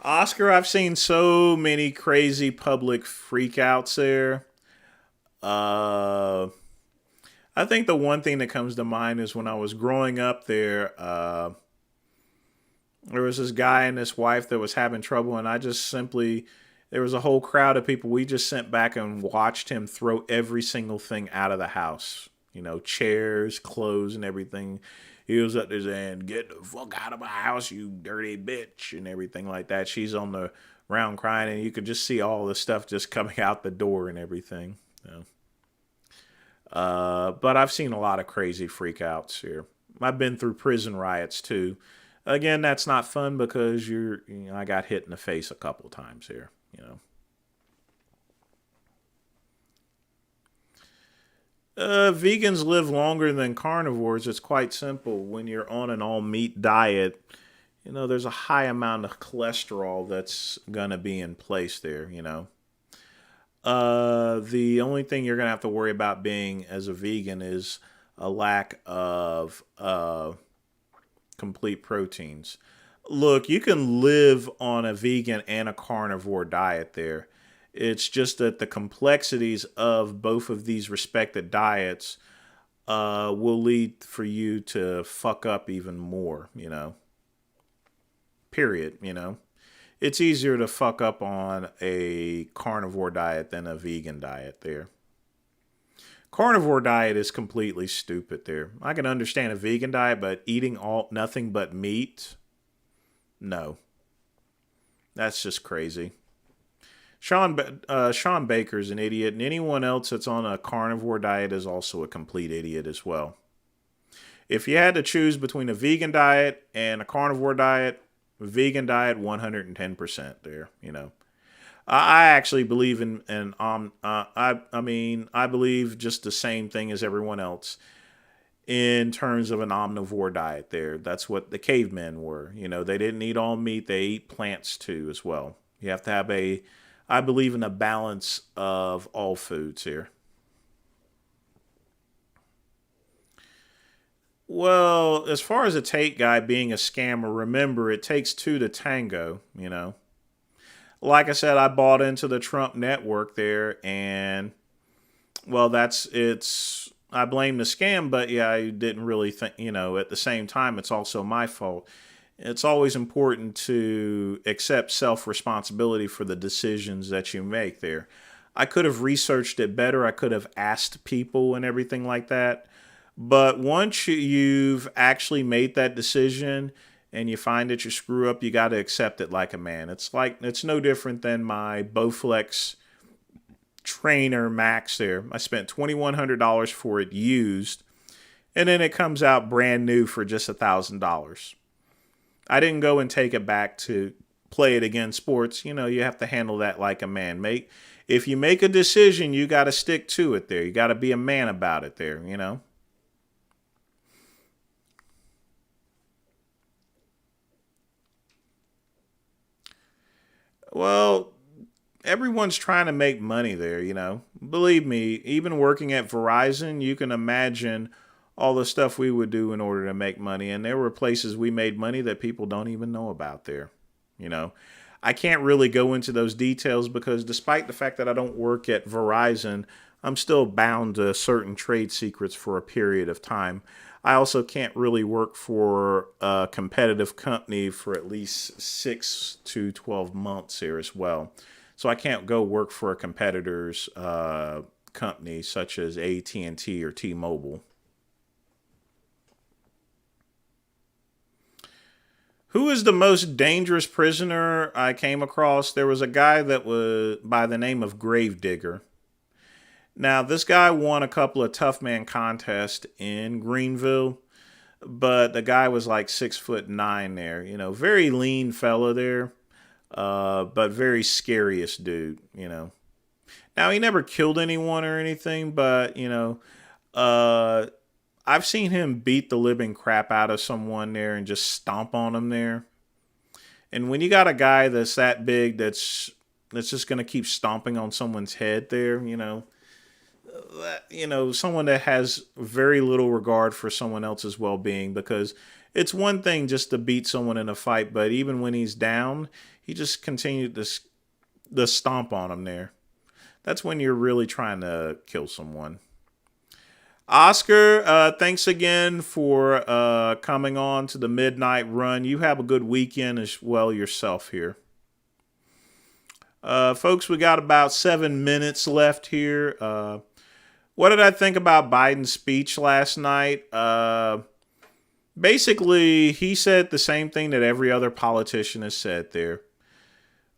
Oscar, I've seen so many crazy public freakouts there. I think the one thing that comes to mind is when I was growing up there, there was this guy and his wife that was having trouble, and there was a whole crowd of people. We just sent back and watched him throw every single thing out of the house. You know, chairs, clothes, and everything. He was up there saying, "Get the fuck out of my house, you dirty bitch," and everything like that. She's on the ground crying, and you could just see all the stuff just coming out the door and everything. You know? But I've seen a lot of crazy freakouts here. I've been through prison riots too. Again, that's not fun because I got hit in the face a couple times here, you know. Vegans live longer than carnivores. It's quite simple. When you're on an all-meat diet, you know, there's a high amount of cholesterol that's going to be in place there, you know. The only thing you're going to have to worry about being as a vegan is a lack of complete proteins. Look, you can live on a vegan and a carnivore diet there. It's just that the complexities of both of these respected diets will lead for you to fuck up even more, you know. Period, you know. It's easier to fuck up on a carnivore diet than a vegan diet there. Carnivore diet is completely stupid there. I can understand a vegan diet, but eating nothing but meat? No. That's just crazy. Sean Baker's an idiot, and anyone else that's on a carnivore diet is also a complete idiot as well. If you had to choose between a vegan diet and a carnivore diet, vegan diet 110% there, you know. I actually believe I believe just the same thing as everyone else in terms of an omnivore diet there. That's what the cavemen were. You know, they didn't eat all meat, they eat plants too as well. You have to have I believe in a balance of all foods here. Well, as far as a Tate guy being a scammer, remember it takes two to tango, you know. Like I said, I bought into the Trump network there, and well, I blame the scam, but yeah, I didn't really think, you know, at the same time, it's also my fault. It's always important to accept self-responsibility for the decisions that you make there. I could have researched it better. I could have asked people and everything like that. But once you've actually made that decision and you find that you screw up, you got to accept it like a man. It's no different than my Bowflex trainer Max there. I spent $2,100 for it used, and then it comes out brand new for just $1,000. I didn't go and take it back to play it against sports. You know, you have to handle that like a man. If you make a decision, you got to stick to it there. You got to be a man about it there, you know. Well, everyone's trying to make money there, you know. Believe me, even working at Verizon, you can imagine all the stuff we would do in order to make money. And there were places we made money that people don't even know about there, you know. I can't really go into those details because despite the fact that I don't work at Verizon, I'm still bound to certain trade secrets for a period of time. I also can't really work for a competitive company for at least 6 to 12 months here as well. So I can't go work for a competitor's company such as AT&T or T-Mobile. Who is the most dangerous prisoner I came across? There was a guy that was by the name of Gravedigger. Now, this guy won a couple of Tough Man contests in Greenville, but the guy was like 6'9" there. You know, very lean fella there, but very scariest dude, you know. Now, he never killed anyone or anything, but, you know, I've seen him beat the living crap out of someone there and just stomp on them there. And when you got a guy that's that big that's just going to keep stomping on someone's head there, someone that has very little regard for someone else's well-being, because it's one thing just to beat someone in a fight, but even when he's down, he just continued to stomp on him there. That's when you're really trying to kill someone. Oscar, thanks again for coming on to the Midnight Run. You have a good weekend as well yourself here. Folks, we got about 7 minutes left here. What did I think about Biden's speech last night? Basically, he said the same thing that every other politician has said there.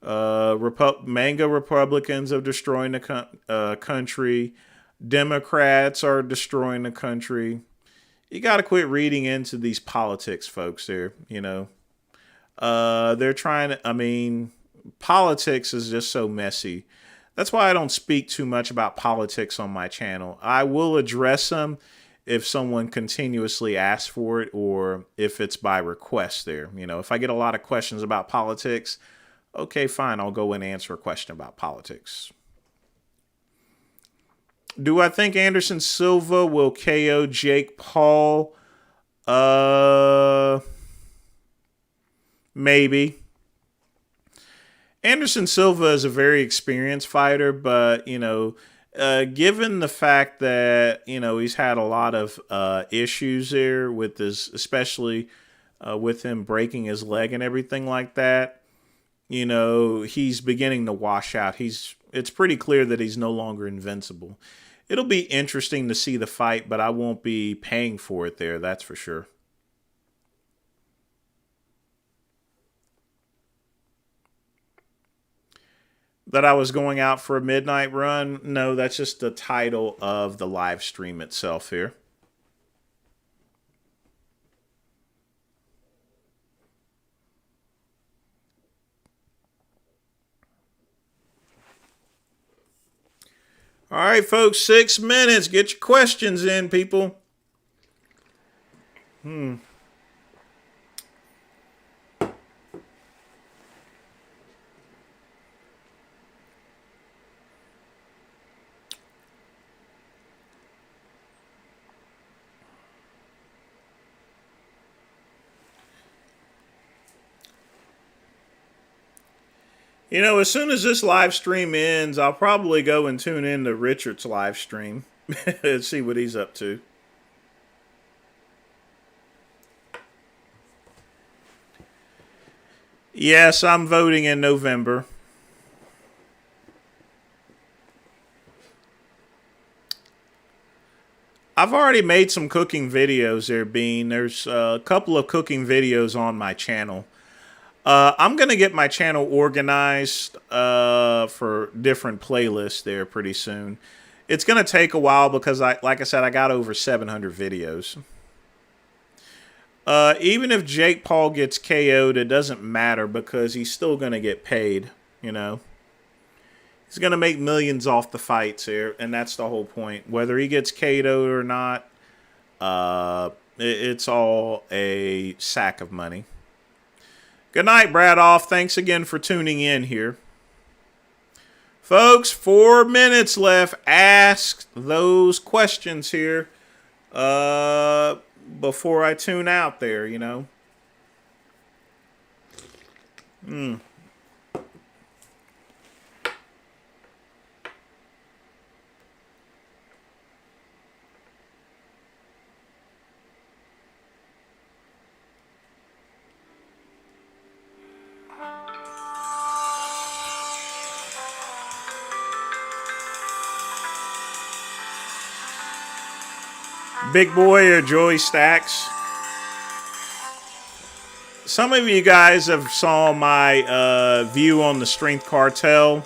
MAGA Republicans are destroying the country. Democrats are destroying the country. You got to quit reading into these politics, folks, there, they're trying to, politics is just so messy. That's why I don't speak too much about politics on my channel. I will address them if someone continuously asks for it or if it's by request there. If I get a lot of questions about politics, okay, fine, I'll go and answer a question about politics. Do I think Anderson Silva will KO Jake Paul? Maybe. Anderson Silva is a very experienced fighter, but, given the fact that, he's had a lot of issues there with his, especially with him breaking his leg and everything like that, he's beginning to wash out. It's pretty clear that he's no longer invincible. It'll be interesting to see the fight, but I won't be paying for it there, that's for sure. That I was going out for a midnight run? No, that's just the title of the live stream itself here. All right, folks, 6 minutes. Get your questions in, people. You know, as soon as this live stream ends, I'll probably go and tune in to Richard's live stream and see what he's up to. Yes, I'm voting in November. I've already made some cooking videos there, Bean. There's a couple of cooking videos on my channel. I'm going to get my channel organized for different playlists there pretty soon. It's going to take a while because, like I said, I got over 700 videos. Even if Jake Paul gets KO'd, it doesn't matter because he's still going to get paid, you know. He's going to make millions off the fights here, and that's the whole point. Whether he gets KO'd or not, it's all a sack of money. Good night, Bradoff. Thanks again for tuning in here. Folks, 4 minutes left. Ask those questions here before I tune out there, you know. Big Boy or Joey Stacks. Some of you guys have saw my view on the Strength Cartel.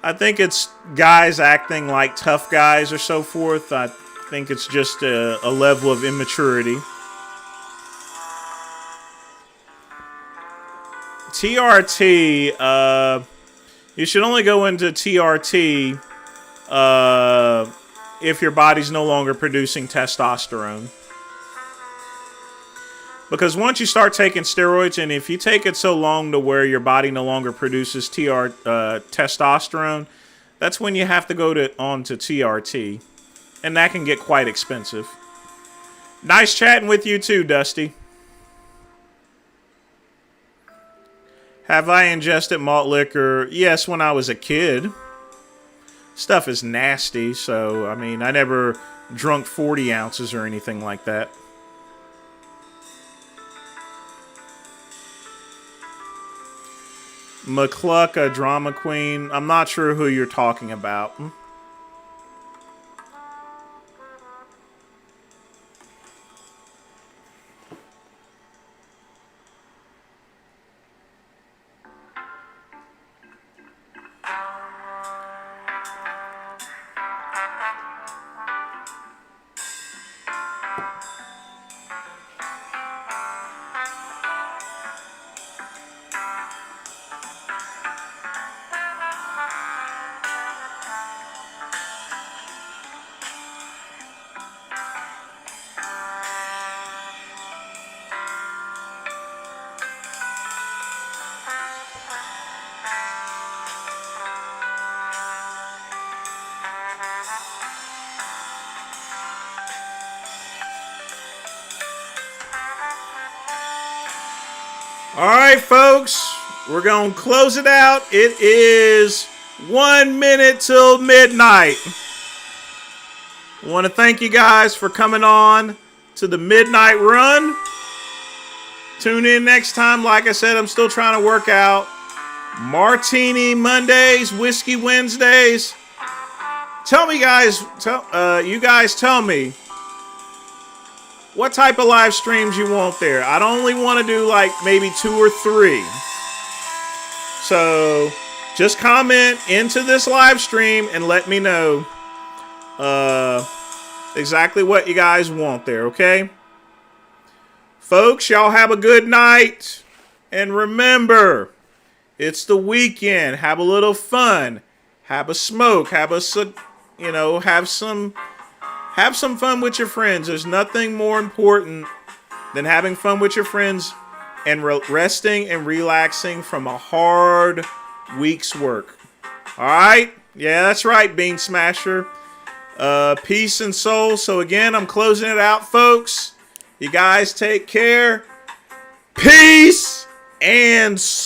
I think it's guys acting like tough guys or so forth. I think it's just a level of immaturity. TRT, you should only go into TRT if your body's no longer producing testosterone. Because once you start taking steroids, and if you take it so long to where your body no longer produces testosterone, that's when you have to go on to TRT. And that can get quite expensive. Nice chatting with you too, Dusty. Have I ingested malt liquor? Yes, when I was a kid. Stuff is nasty, so, I mean, I never drunk 40 ounces or anything like that. McCluck, drama queen. I'm not sure who you're talking about. All right, folks, we're going to close it out. It is 1 minute till midnight. I want to thank you guys for coming on to the Midnight Run. Tune in next time. Like I said, I'm still trying to work out Martini Mondays, Whiskey Wednesdays. Tell me, guys, you guys tell me what type of live streams you want there. I'd only want to do like maybe 2 or 3. So just comment into this live stream and let me know exactly what you guys want there, okay? Folks, y'all have a good night. And remember, it's the weekend. Have a little fun. have a smoke, have some fun with your friends. There's nothing more important than having fun with your friends and resting and relaxing from a hard week's work. All right? Yeah, that's right, Bean Smasher. Peace and soul. So again, I'm closing it out, folks. You guys take care. Peace and soul.